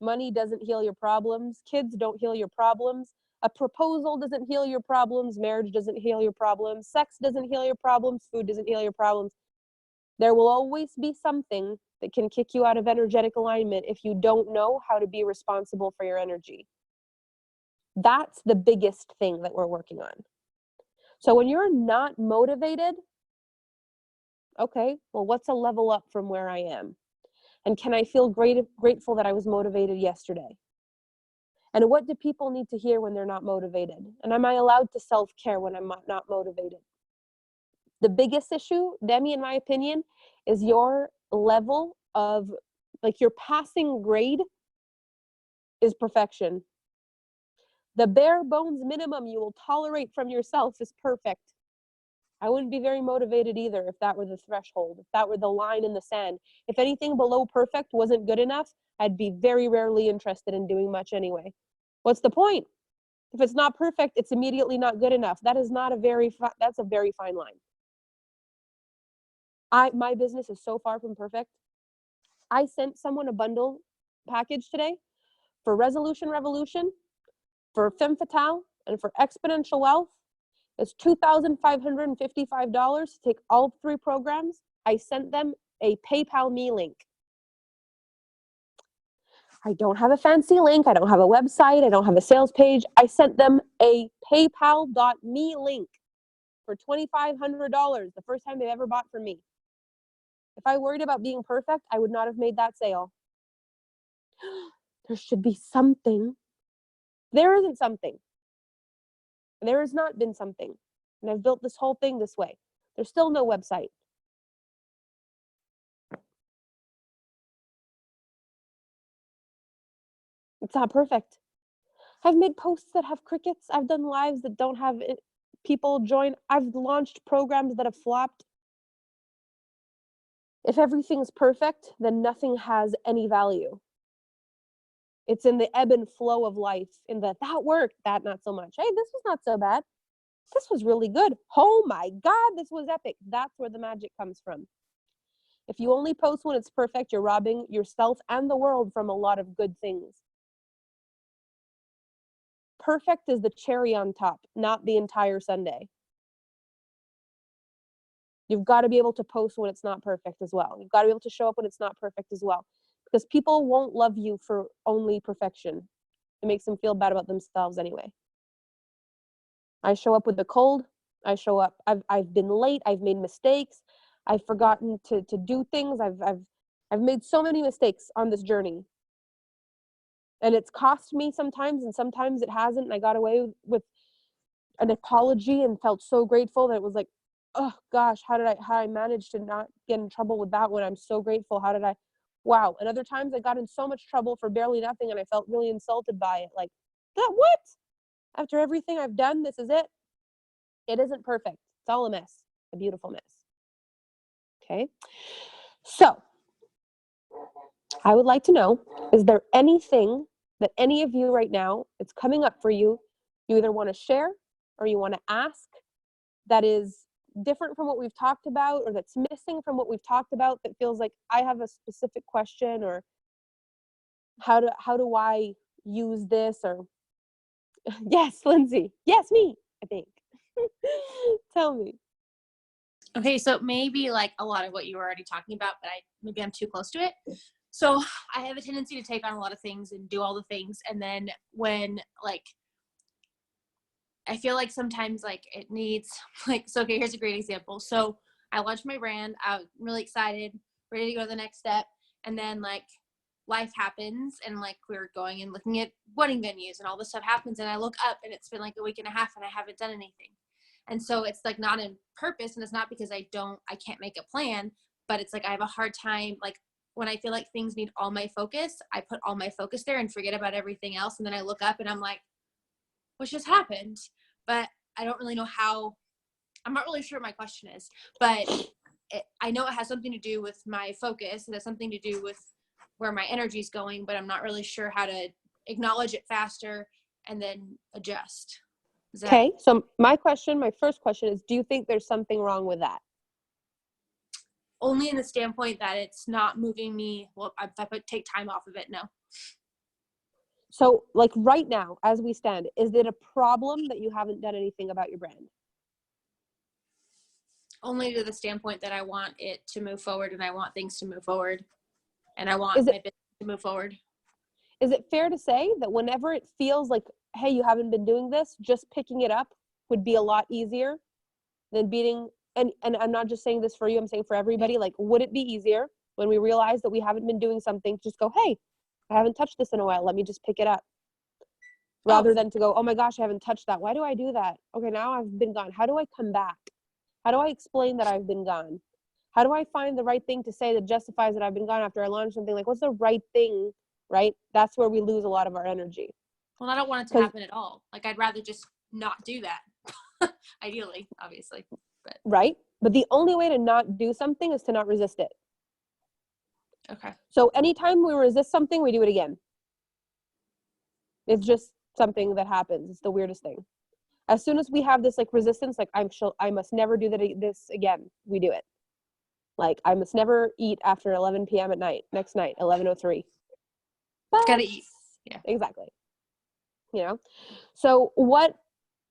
Money doesn't heal your problems. Kids don't heal your problems. A proposal doesn't heal your problems. Marriage doesn't heal your problems. Sex doesn't heal your problems. Food doesn't heal your problems. There will always be something that can kick you out of energetic alignment if you don't know how to be responsible for your energy. That's the biggest thing that we're working on. So when you're not motivated, okay, well, what's a level up from where I am? And can I feel grateful that I was motivated yesterday? And what do people need to hear when they're not motivated? And am I allowed to self-care when I'm not motivated? The biggest issue, Demi, in my opinion, is your level of, like, your passing grade is perfection. The bare bones minimum you will tolerate from yourself is perfect. I wouldn't be very motivated either if that were the threshold, if that were the line in the sand. If anything below perfect wasn't good enough, I'd be very rarely interested in doing much anyway. What's the point? If it's not perfect, it's immediately not good enough. That is not a that's a very fine line. My business is so far from perfect. I sent someone a bundle package today for Resolution Revolution, for Femme Fatale, and for Exponential Wealth. It's $2,555 to take all 3 programs. I sent them a PayPal me link. I don't have a fancy link. I don't have a website. I don't have a sales page. I sent them a paypal.me link for $2,500, the first time they've ever bought from me. If I worried about being perfect, I would not have made that sale. There should be something. There isn't something. There has not been something. And I've built this whole thing this way. There's still no website. It's not perfect. I've made posts that have crickets. I've done lives that don't have people join. I've launched programs that have flopped. If everything's perfect, then nothing has any value. It's in the ebb and flow of life, in that worked, that not so much. Hey, this was not so bad. This was really good. Oh my God, this was epic. That's where the magic comes from. If you only post when it's perfect, you're robbing yourself and the world from a lot of good things. Perfect is the cherry on top, not the entire sundae. You've got to be able to post when it's not perfect as well. You've got to be able to show up when it's not perfect as well. Because people won't love you for only perfection. It makes them feel bad about themselves anyway. I show up with a cold. I show up. I've been late. I've made mistakes. I've forgotten to do things. I've made so many mistakes on this journey. And it's cost me sometimes, and sometimes it hasn't. And I got away with an apology and felt so grateful that it was like, oh gosh, how I managed to not get in trouble with that one. I'm so grateful. Wow. And other times I got in so much trouble for barely nothing, and I felt really insulted by it. Like, that what? After everything I've done, this is it? It isn't perfect. It's all a mess, a beautiful mess. Okay. So I would like to know, is there anything that any of you right now, it's coming up for you, you either want to share or you want to ask that is different from what we've talked about, or that's missing from what we've talked about, that feels like I have a specific question, or how do I use this, or yes, Lindsay. Yes, me, I think. Tell me. Okay, so maybe like a lot of what you were already talking about, but maybe I'm too close to it. So I have a tendency to take on a lot of things and do all the things. And then when I feel like sometimes it needs so, okay, here's a great example. So I launched my brand. I'm really excited, ready to go to the next step. And then life happens, and we're going and looking at wedding venues and all this stuff happens. And I look up and it's been a week and a half and I haven't done anything. And so it's not in purpose, and it's not because I can't make a plan, but it's I have a hard time, when I feel like things need all my focus, I put all my focus there and forget about everything else. And then I look up and I'm like, what just happened? But I don't really know how. I'm not really sure what my question is, but I know it has something to do with my focus. It has something to do with where my energy is going, but I'm not really sure how to acknowledge it faster and then adjust. Okay, so my first question is, do you think there's something wrong with that? Only in the standpoint that it's not moving me. Well, if I take time off of it, no. So like right now, as we stand, is it a problem that you haven't done anything about your brand? Only to the standpoint that I want it to move forward and I want things to move forward and I want my business to move forward. Is it fair to say that whenever it feels like, hey, you haven't been doing this, just picking it up would be a lot easier than beating, and I'm not just saying this for you, I'm saying for everybody, like, would it be easier when we realize that we haven't been doing something, just go, hey, I haven't touched this in a while, let me just pick it up. Rather than to go, oh my gosh, I haven't touched that. Why do I do that? Okay, now I've been gone. How do I come back? How do I explain that I've been gone? How do I find the right thing to say that justifies that I've been gone after I launch something? Like, what's the right thing, right? That's where we lose a lot of our energy. Well, I don't want it to happen at all. Like, I'd rather just not do that. Ideally, obviously. But. Right? But the only way to not do something is to not resist it. Okay. So anytime we resist something, we do it again. It's just something that happens. It's the weirdest thing. As soon as we have this like resistance, like I must never do this again, we do it. Like, I must never eat after 11 p.m. at night, next night, 11:03. Gotta eat. Yeah. Exactly. You know? So what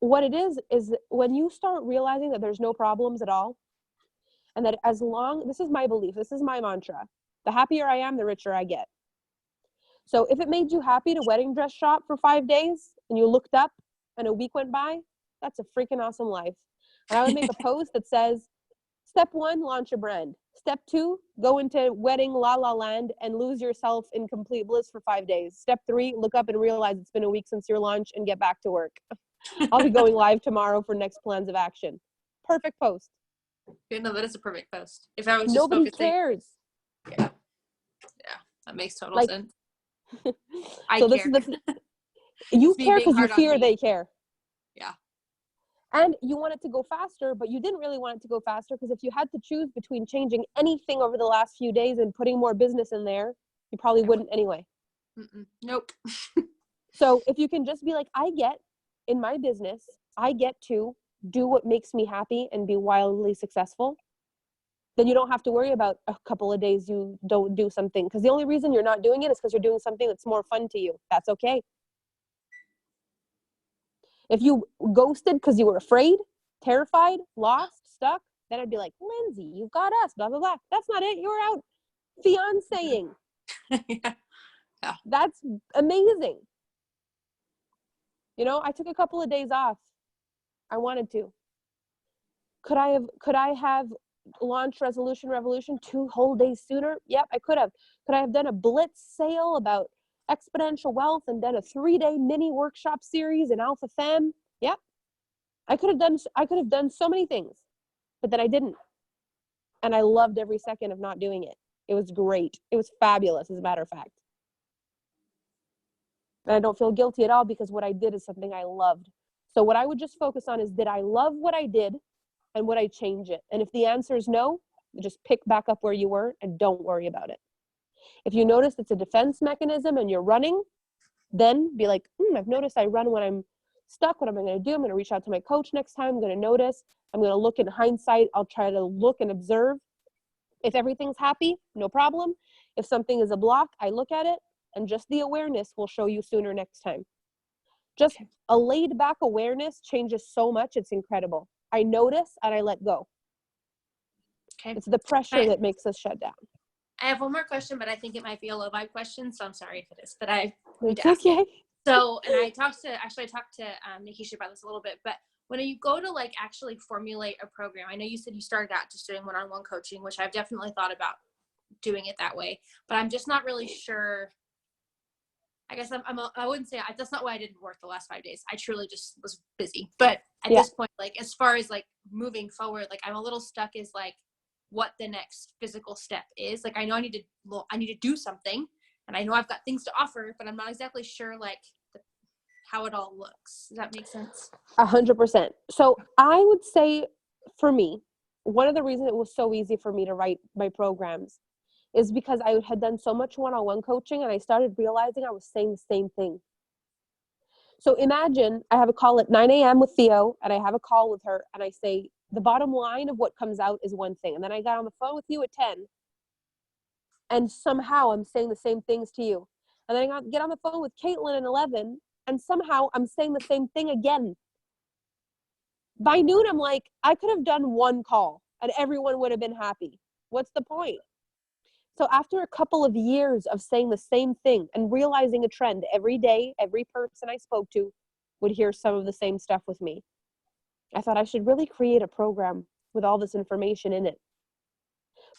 it is when you start realizing that there's no problems at all, and that this is my belief, this is my mantra, the happier I am, the richer I get. So if it made you happy to wedding dress shop for 5 days and you looked up and a week went by, that's a freaking awesome life. And I would make a post that says, step 1, launch a brand. Step 2, go into wedding la la land and lose yourself in complete bliss for 5 days. Step 3, look up and realize it's been a week since your launch and get back to work. I'll be going live tomorrow for next plans of action. Perfect post. Yeah, no, that is a perfect post. If I was just Nobody focusing, cares. Yeah, that makes total sense. I so care. This is you care because you fear they care. Yeah. And you want it to go faster, but you didn't really want it to go faster, because if you had to choose between changing anything over the last few days and putting more business in there, you probably wouldn't anyway. Nope. So if you can just be like, in my business, I get to do what makes me happy and be wildly successful, then you don't have to worry about a couple of days you don't do something. Because the only reason you're not doing it is because you're doing something that's more fun to you. That's okay. If you ghosted because you were afraid, terrified, lost, stuck, then I'd be like, Lindsay, you got us, blah, blah, blah. That's not it. You were out fiancéing. Yeah. That's amazing. You know, I took a couple of days off. I wanted to. Could I have launched Resolution Revolution 2 whole days sooner? Yep, I could have. Could I have done a blitz sale about exponential wealth and done a 3-day mini workshop series in Alpha Femme? Yep. I could have done so many things, but then I didn't. And I loved every second of not doing it. It was great. It was fabulous, as a matter of fact. And I don't feel guilty at all, because what I did is something I loved. So what I would just focus on is, did I love what I did, and would I change it? And if the answer is no, just pick back up where you were and don't worry about it. If you notice it's a defense mechanism and you're running, then be like, I've noticed I run when I'm stuck. What am I going to do? I'm going to reach out to my coach next time. I'm going to notice. I'm going to look in hindsight. I'll try to look and observe. If everything's happy, no problem. If something is a block, I look at it, and just the awareness will show you sooner next time. Just a laid back awareness changes so much. It's incredible. I notice and I let go. Okay. It's the pressure that makes us shut down. I have one more question, but I think it might be a low vibe question, so I'm sorry if it is, but I need to ask it. So, and I talked to Nikisha about this a little bit, but when you go to like actually formulate a program, I know you said you started out just doing one-on-one coaching, which I've definitely thought about doing it that way, but I'm just not really sure. I guess I wouldn't say that's not why I didn't work the last 5 days. I truly just was busy. But at this point, like, as far as like moving forward, like, I'm a little stuck is like what the next physical step is. Like, I know I need to do something, and I know I've got things to offer, but I'm not exactly sure like how it all looks. Does that make sense? 100%. So I would say, for me, one of the reasons it was so easy for me to write my programs is because I had done so much one-on-one coaching and I started realizing I was saying the same thing. So imagine I have a call at 9 a.m. with Theo and I have a call with her and I say, the bottom line of what comes out is one thing. And then I got on the phone with you at 10 and somehow I'm saying the same things to you. And then I get on the phone with Caitlin at 11 and somehow I'm saying the same thing again. By noon, I'm like, I could have done one call and everyone would have been happy. What's the point? So after a couple of years of saying the same thing and realizing a trend every day, every person I spoke to would hear some of the same stuff with me. I thought I should really create a program with all this information in it.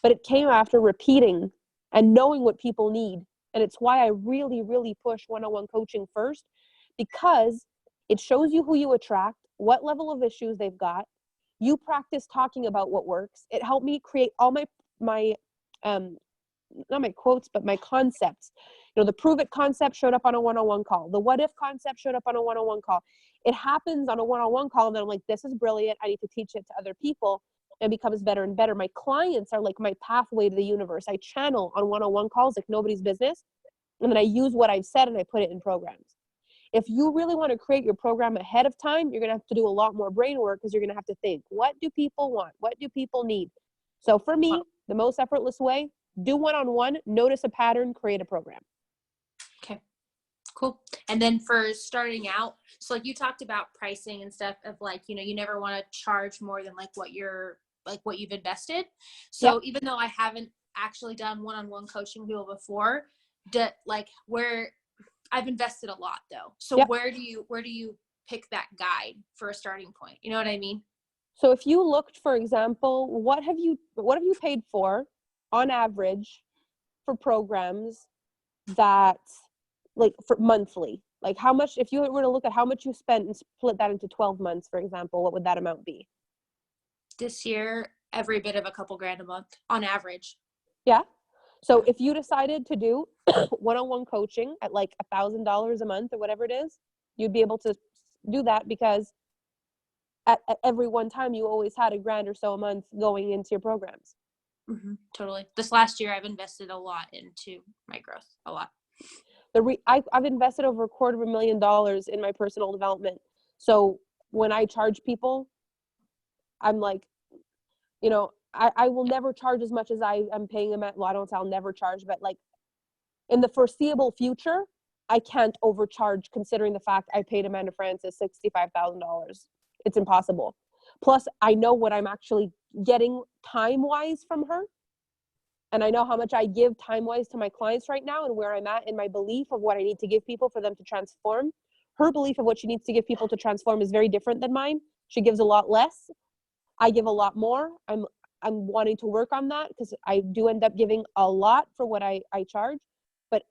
But it came after repeating and knowing what people need. And it's why I really, really push one-on-one coaching first, because it shows you who you attract, what level of issues they've got. You practice talking about what works. It helped me create all my not my quotes, but my concepts. You know, the prove it concept showed up on a one-on-one call. The what if concept showed up on a one-on-one call. It happens on a one-on-one call, and then I'm like, this is brilliant. I need to teach it to other people, and it becomes better and better. My clients are like my pathway to the universe. I channel on one-on-one calls like nobody's business, and then I use what I've said and I put it in programs. If you really want to create your program ahead of time, you're going to have to do a lot more brain work because you're going to have to think, what do people want? What do people need? So for me, the most effortless way, do one-on-one, notice a pattern, create a program. Okay, cool. And then for starting out, so like you talked about pricing and stuff of like, you know, you never want to charge more than like what you've invested. So even though I haven't actually done one-on-one coaching with people before, where I've invested a lot though. So where do you pick that guide for a starting point? You know what I mean? So if you looked, for example, what have you paid for on average for programs that like for monthly? Like how much, if you were to look at how much you spent and split that into 12 months, for example, what would that amount be? This year, every bit of a couple grand a month on average. Yeah. So if you decided to do one-on-one coaching at like $1,000 a month or whatever it is, you'd be able to do that because at every one time you always had a grand or so a month going into your programs. Mm-hmm, totally. This last year, I've invested a lot into my growth, a lot. I've invested over $250,000 in my personal development. So when I charge people, I'm like, you know, I will never charge as much as I am paying them at, well, I don't say I'll never charge, but like in the foreseeable future, I can't overcharge considering the fact I paid Amanda Francis $65,000. It's impossible. Plus, I know what I'm actually getting time-wise from her. And I know how much I give time-wise to my clients right now and where I'm at in my belief of what I need to give people for them to transform. Her belief of what she needs to give people to transform is very different than mine. She gives a lot less. I give a lot more. I'm wanting to work on that because I do end up giving a lot for what I charge. But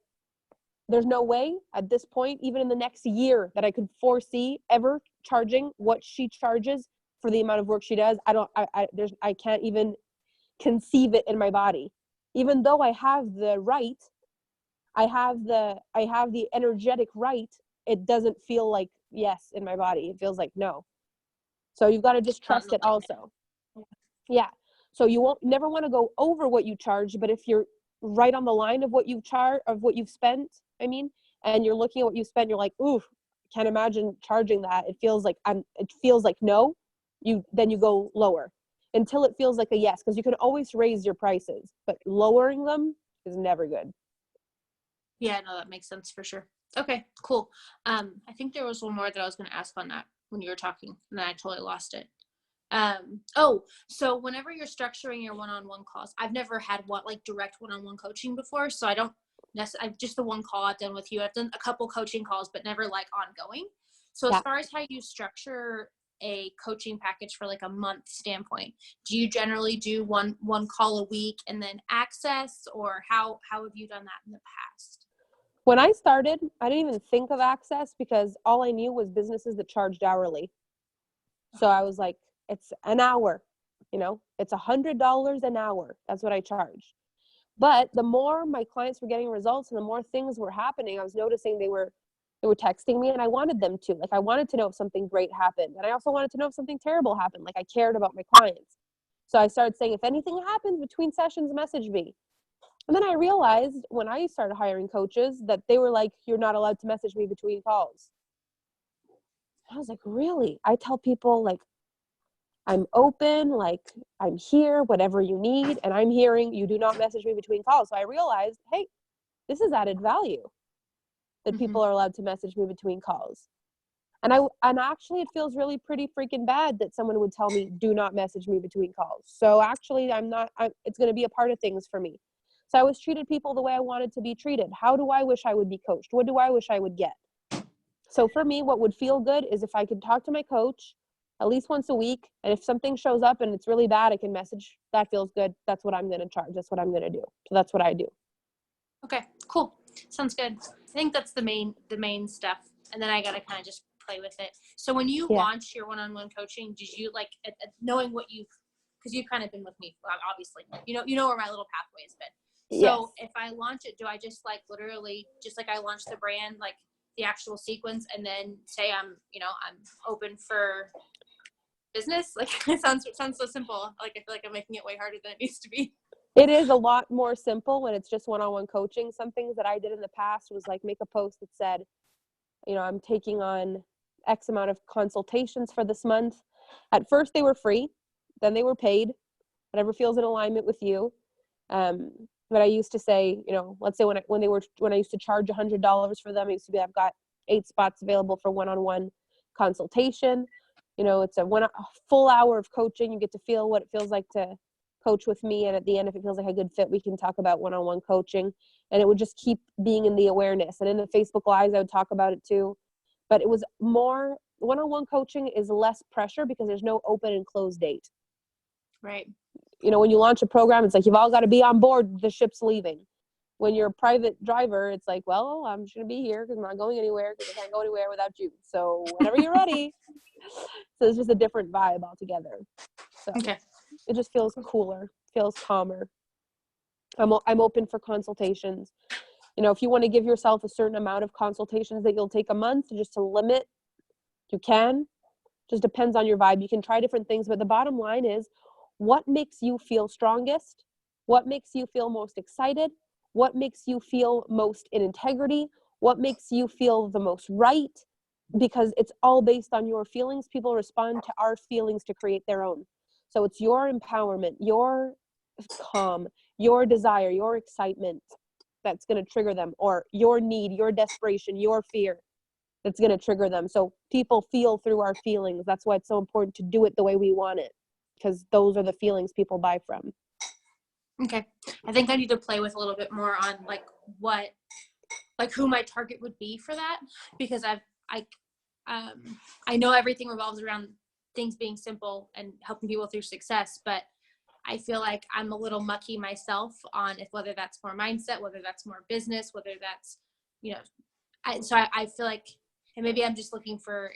there's no way at this point, even in the next year, that I could foresee ever charging what she charges for the amount of work she does. I can't even conceive it in my body. Even though I have the right, I have the energetic right, it doesn't feel like yes in my body. It feels like no. So you've got to just trust it also. Yeah. So you never want to go over what you charge, but if you're right on the line of what you've spent, and you're looking at what you spent, you're like, ooh, can't imagine charging that. It feels like no. Then you go lower until it feels like a yes, because you can always raise your prices, but lowering them is never good. Yeah, no, that makes sense for sure. Okay, cool. I think there was one more that I was going to ask on that when you were talking, and then I totally lost it. So whenever you're structuring your one-on-one calls, I've never had direct one-on-one coaching before, so I don't necessarily, just the one call I've done with you. I've done a couple coaching calls, but never like ongoing. So as far as how you structure a coaching package for like a month standpoint, do you generally do one call a week and then access, or how have you done that in the past? When I started, I didn't even think of access because all I knew was businesses that charged hourly. So I was like, it's an hour, it's $100 an hour. That's what I charge. But the more my clients were getting results and the more things were happening, I was noticing they were texting me and I wanted them to. Like, I wanted to know if something great happened. And I also wanted to know if something terrible happened. Like, I cared about my clients. So I started saying, if anything happens between sessions, message me. And then I realized when I started hiring coaches that they were like, you're not allowed to message me between calls. I was like, really? I tell people, like, I'm open, like, I'm here, whatever you need. And I'm hearing you do not message me between calls. So I realized, hey, this is added value that people are allowed to message me between calls. And actually it feels really pretty freaking bad that someone would tell me, do not message me between calls. So actually it's going to be a part of things for me. So I was treated people the way I wanted to be treated. How do I wish I would be coached? What do I wish I would get? So for me, what would feel good is if I could talk to my coach at least once a week. And if something shows up and it's really bad, I can message. That feels good. That's what I'm going to charge. That's what I'm going to do. So that's what I do. Okay, cool. Sounds good. I think that's the main stuff. And then I got to kind of just play with it. So when you launch your one-on-one coaching, did you like knowing what because you've kind of been with me, obviously, you know where my little pathway has been. So if I launch it, do I just like literally just like I launched the brand, like the actual sequence, and then say I'm open for business? Like it sounds so simple. Like I feel like I'm making it way harder than it needs to be. It is a lot more simple when it's just one-on-one coaching. Some things that I did in the past was like make a post that said, I'm taking on X amount of consultations for this month. At first they were free, then they were paid, whatever feels in alignment with you. But I used to say, let's say when I used to charge $100 for them, I used to be, I've got 8 spots available for one-on-one consultation. It's a full hour of coaching. You get to feel what it feels like to coach with me. And at the end, if it feels like a good fit, we can talk about one-on-one coaching. And it would just keep being in the awareness. And in the Facebook Lives, I would talk about it too. But it was more, one-on-one coaching is less pressure because there's no open and close date. Right. When you launch a program, it's like, you've all got to be on board. The ship's leaving. When you're a private driver, it's like, well, I'm just going to be here because I'm not going anywhere because I can't go anywhere without you. So whenever you're ready. So it's just a different vibe altogether. So it just feels cooler, feels calmer. I'm open for consultations. If you want to give yourself a certain amount of consultations that you'll take a month just to limit, you can. Just depends on your vibe. You can try different things, but the bottom line is, what makes you feel strongest? What makes you feel most excited? What makes you feel most in integrity? What makes you feel the most right? Because it's all based on your feelings. People respond to our feelings to create their own. So it's your empowerment, your calm, your desire, your excitement that's going to trigger them, or your need, your desperation, your fear that's going to trigger them. So people feel through our feelings. That's why it's so important to do it the way we want it, because those are the feelings people buy from. Okay. I think I need to play with a little bit more on who my target would be for that, because I know everything revolves around things being simple and helping people through success, but I feel like I'm a little mucky myself on whether that's more mindset, whether that's more business, whether that's, I feel like, and maybe I'm just looking for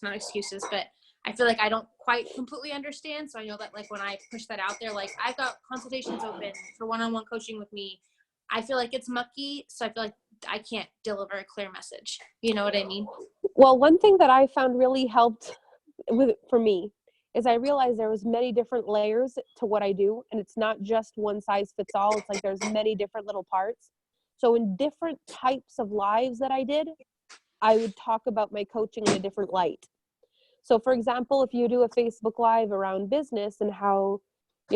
not excuses, but I feel like I don't quite completely understand. So I know that when I push that out there, I've got consultations open for one-on-one coaching with me. I feel like it's mucky. So I feel like I can't deliver a clear message. You know what I mean? Well, one thing that I found really helped for me is I realized there was many different layers to what I do. And it's not just one size fits all. It's like there's many different little parts. So in different types of lives that I did, I would talk about my coaching in a different light. So for example, if you do a Facebook Live around business and how, a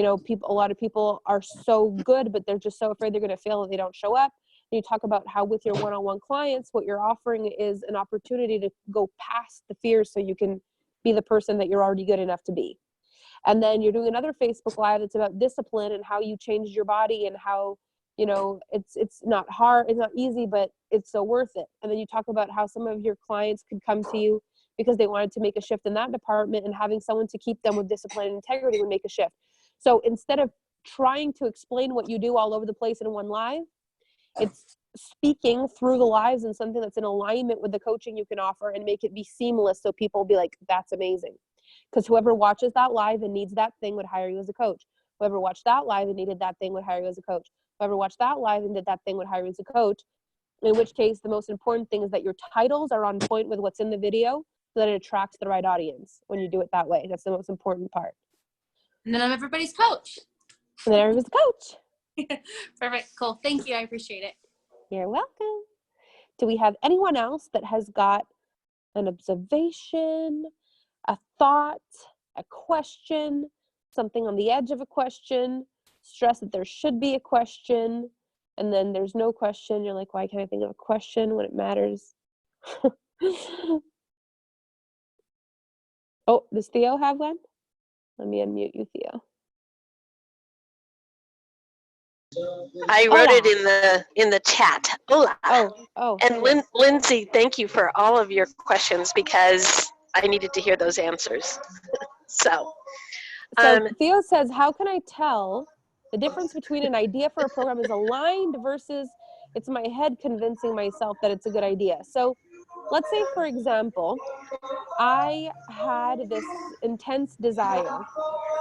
lot of people are so good, but they're just so afraid they're going to fail if they don't show up. And you talk about how with your one-on-one clients, what you're offering is an opportunity to go past the fears so you can be the person that you're already good enough to be. And then you're doing another Facebook Live that's about discipline and how you changed your body and how, it's not hard, it's not easy, but it's so worth it. And then you talk about how some of your clients could come to you because they wanted to make a shift in that department, and having someone to keep them with discipline and integrity would make a shift. So instead of trying to explain what you do all over the place in one live, it's speaking through the lives and something that's in alignment with the coaching you can offer and make it be seamless so people will be like, that's amazing. Because whoever watches that live and needs that thing would hire you as a coach. Whoever watched that live and needed that thing would hire you as a coach. Whoever watched that live and did that thing would hire you as a coach. In which case, the most important thing is that your titles are on point with what's in the video so that it attracts the right audience when you do it that way. That's the most important part. And then I'm everybody's coach. And then everybody's a coach. Perfect. Cool. Thank you. I appreciate it. You're welcome. Do we have anyone else that has got an observation, a thought, a question, something on the edge of a question, stress that there should be a question, and then there's no question? You're like, why can't I think of a question when it matters? Oh, does Theo have one? Let me unmute you, Theo. I wrote it in the chat. Hola. Oh. And Lindsay, thank you for all of your questions because I needed to hear those answers. So Theo says, how can I tell the difference between an idea for a program is aligned versus it's my head convincing myself that it's a good idea? So let's say, for example, I had this intense desire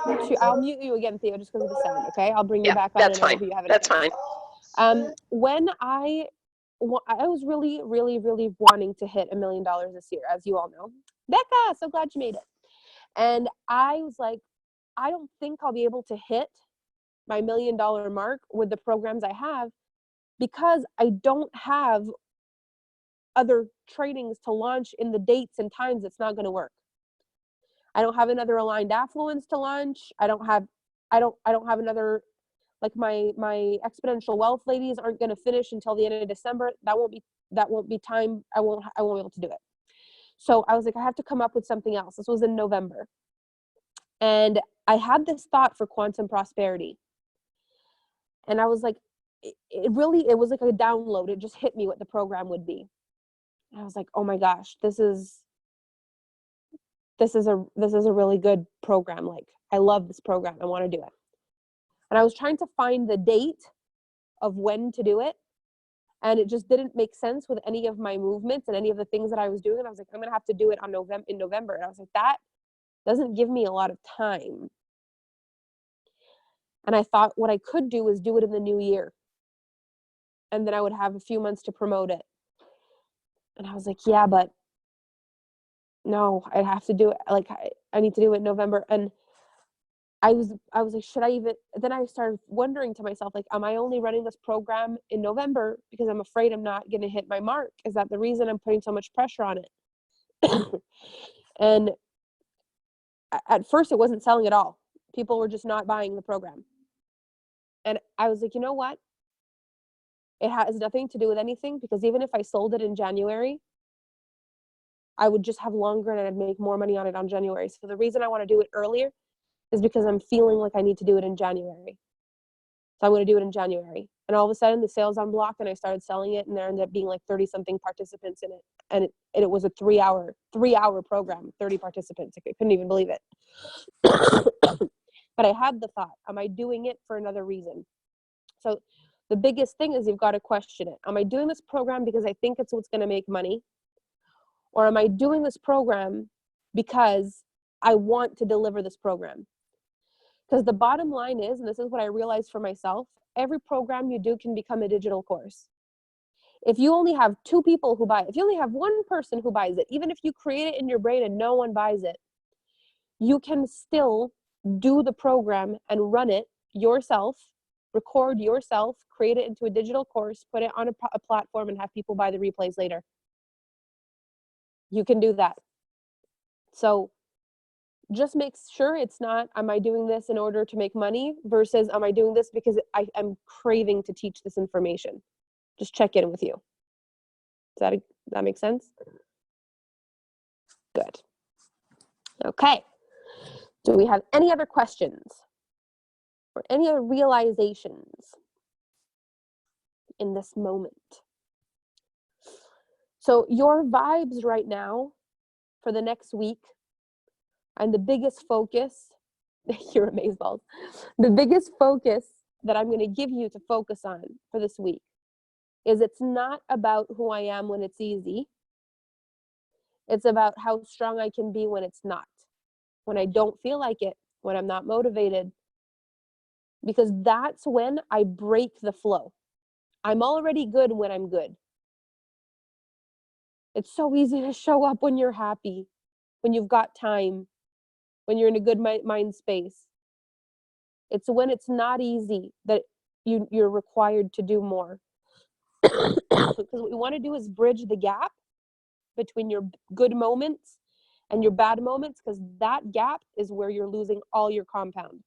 to, I'll mute you again, Theo, just because of the sound, okay? I'll bring you back on that's and I fine. hope you have That's fine. When I was really, really, really wanting to hit $1 million this year, as you all know. Becca, so glad you made it. And I was like, I don't think I'll be able to hit my $1 million mark with the programs I have because I don't have other trainings to launch in the dates and times it's not going to work. I don't have another aligned affluence to launch. I don't have another, like my exponential wealth ladies aren't going to finish until the end of December. That won't be time. I won't be able to do it. So I was like, I have to come up with something else. This was in November. And I had this thought for quantum prosperity. And I was like, it was like a download. It just hit me what the program would be. And I was like, oh my gosh, this is a really good program. Like, I love this program. I want to do it. And I was trying to find the date of when to do it. And it just didn't make sense with any of my movements and any of the things that I was doing. And I was like, I'm going to have to do it in November. And I was like, that doesn't give me a lot of time. And I thought what I could do is do it in the new year. And then I would have a few months to promote it. And I was like, yeah, but no, I have to do it. Like, I need to do it in November. And I was like, should I even, then I started wondering to myself, like, am I only running this program in November because I'm afraid I'm not going to hit my mark? Is that the reason I'm putting so much pressure on it? And at first it wasn't selling at all. People were just not buying the program. And I was like, you know what? It has nothing to do with anything, because even if I sold it in January, I would just have longer and I'd make more money on it on January. So the reason I want to do it earlier is because I'm feeling like I need to do it in January. So I'm going to do it in January. And all of a sudden the sales unblocked and I started selling it, and there ended up being like 30 something participants in it. And it was a 3-hour program, 30 participants. I couldn't even believe it. But I had the thought, am I doing it for another reason? So the biggest thing is you've got to question it. Am I doing this program because I think it's what's going to make money? Or am I doing this program because I want to deliver this program? Because the bottom line is, and this is what I realized for myself, every program you do can become a digital course. If you only have 2 people who buy it, if you only have 1 person who buys it, even if you create it in your brain and no one buys it, you can still do the program and run it yourself, record yourself, create it into a digital course, put it on a platform, and have people buy the replays later. You can do that. So just make sure it's not, am I doing this in order to make money versus am I doing this because I am craving to teach this information? Just check in with you. Does that make sense? Good. Okay. Do we have any other questions or any other realizations in this moment? So your vibes right now for the next week, and the biggest focus, you're amazeballs, the biggest focus that I'm going to give you to focus on for this week is it's not about who I am when it's easy. It's about how strong I can be when it's not, when I don't feel like it, when I'm not motivated, because that's when I break the flow. I'm already good when I'm good. It's so easy to show up when you're happy, when you've got time, when you're in a good mind space. It's when it's not easy that you're required to do more. Because what we want to do is bridge the gap between your good moments and your bad moments, because that gap is where you're losing all your compound.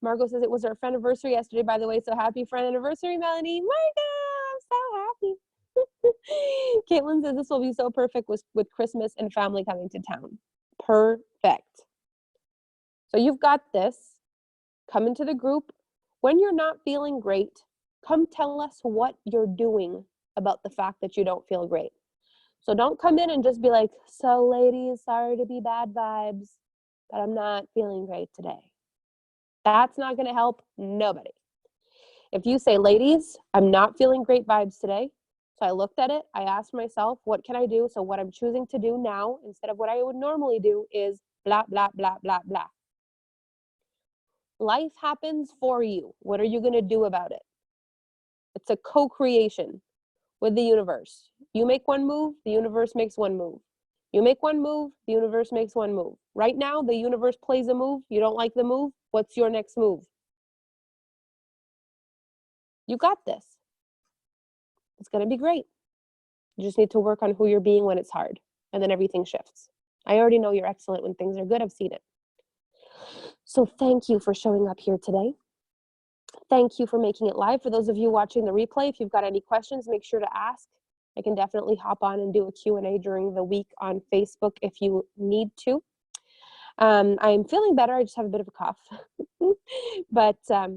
Margot says it was our friend anniversary yesterday, by the way, so happy friend anniversary, Melanie. Margot, I'm so happy. Caitlin says this will be so perfect with Christmas and family coming to town. Perfect. So you've got this. Come into the group. When you're not feeling great, come tell us what you're doing about the fact that you don't feel great. So don't come in and just be like, so ladies, sorry to be bad vibes, but I'm not feeling great today. That's not going to help nobody. If you say, ladies, I'm not feeling great vibes today. So I looked at it. I asked myself, what can I do? So what I'm choosing to do now, instead of what I would normally do, is blah, blah, blah, blah, blah. Life happens for you. What are you going to do about it? It's a co-creation with the universe. You make one move, the universe makes one move. You make one move, the universe makes one move. Right now, the universe plays a move. You don't like the move. What's your next move? You got this. It's going to be great. You just need to work on who you're being when it's hard, and then everything shifts. I already know you're excellent when things are good. I've seen it. So thank you for showing up here today. Thank you for making it live. For those of you watching the replay, if you've got any questions, make sure to ask. I can definitely hop on and do a Q&A during the week on Facebook if you need to. I'm feeling better. I just have a bit of a cough, but I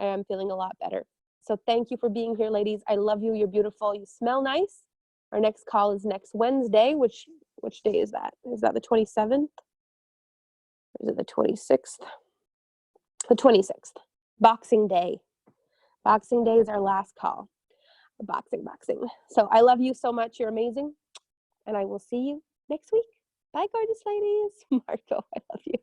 am feeling a lot better. So thank you for being here, ladies. I love you. You're beautiful. You smell nice. Our next call is next Wednesday. Which day is that? Is that the 27th? Or is it the 26th? The 26th. Boxing Day. Boxing Day is our last call. Boxing. So I love you so much. You're amazing. And I will see you next week. Bye, gorgeous ladies. Marco, I love you.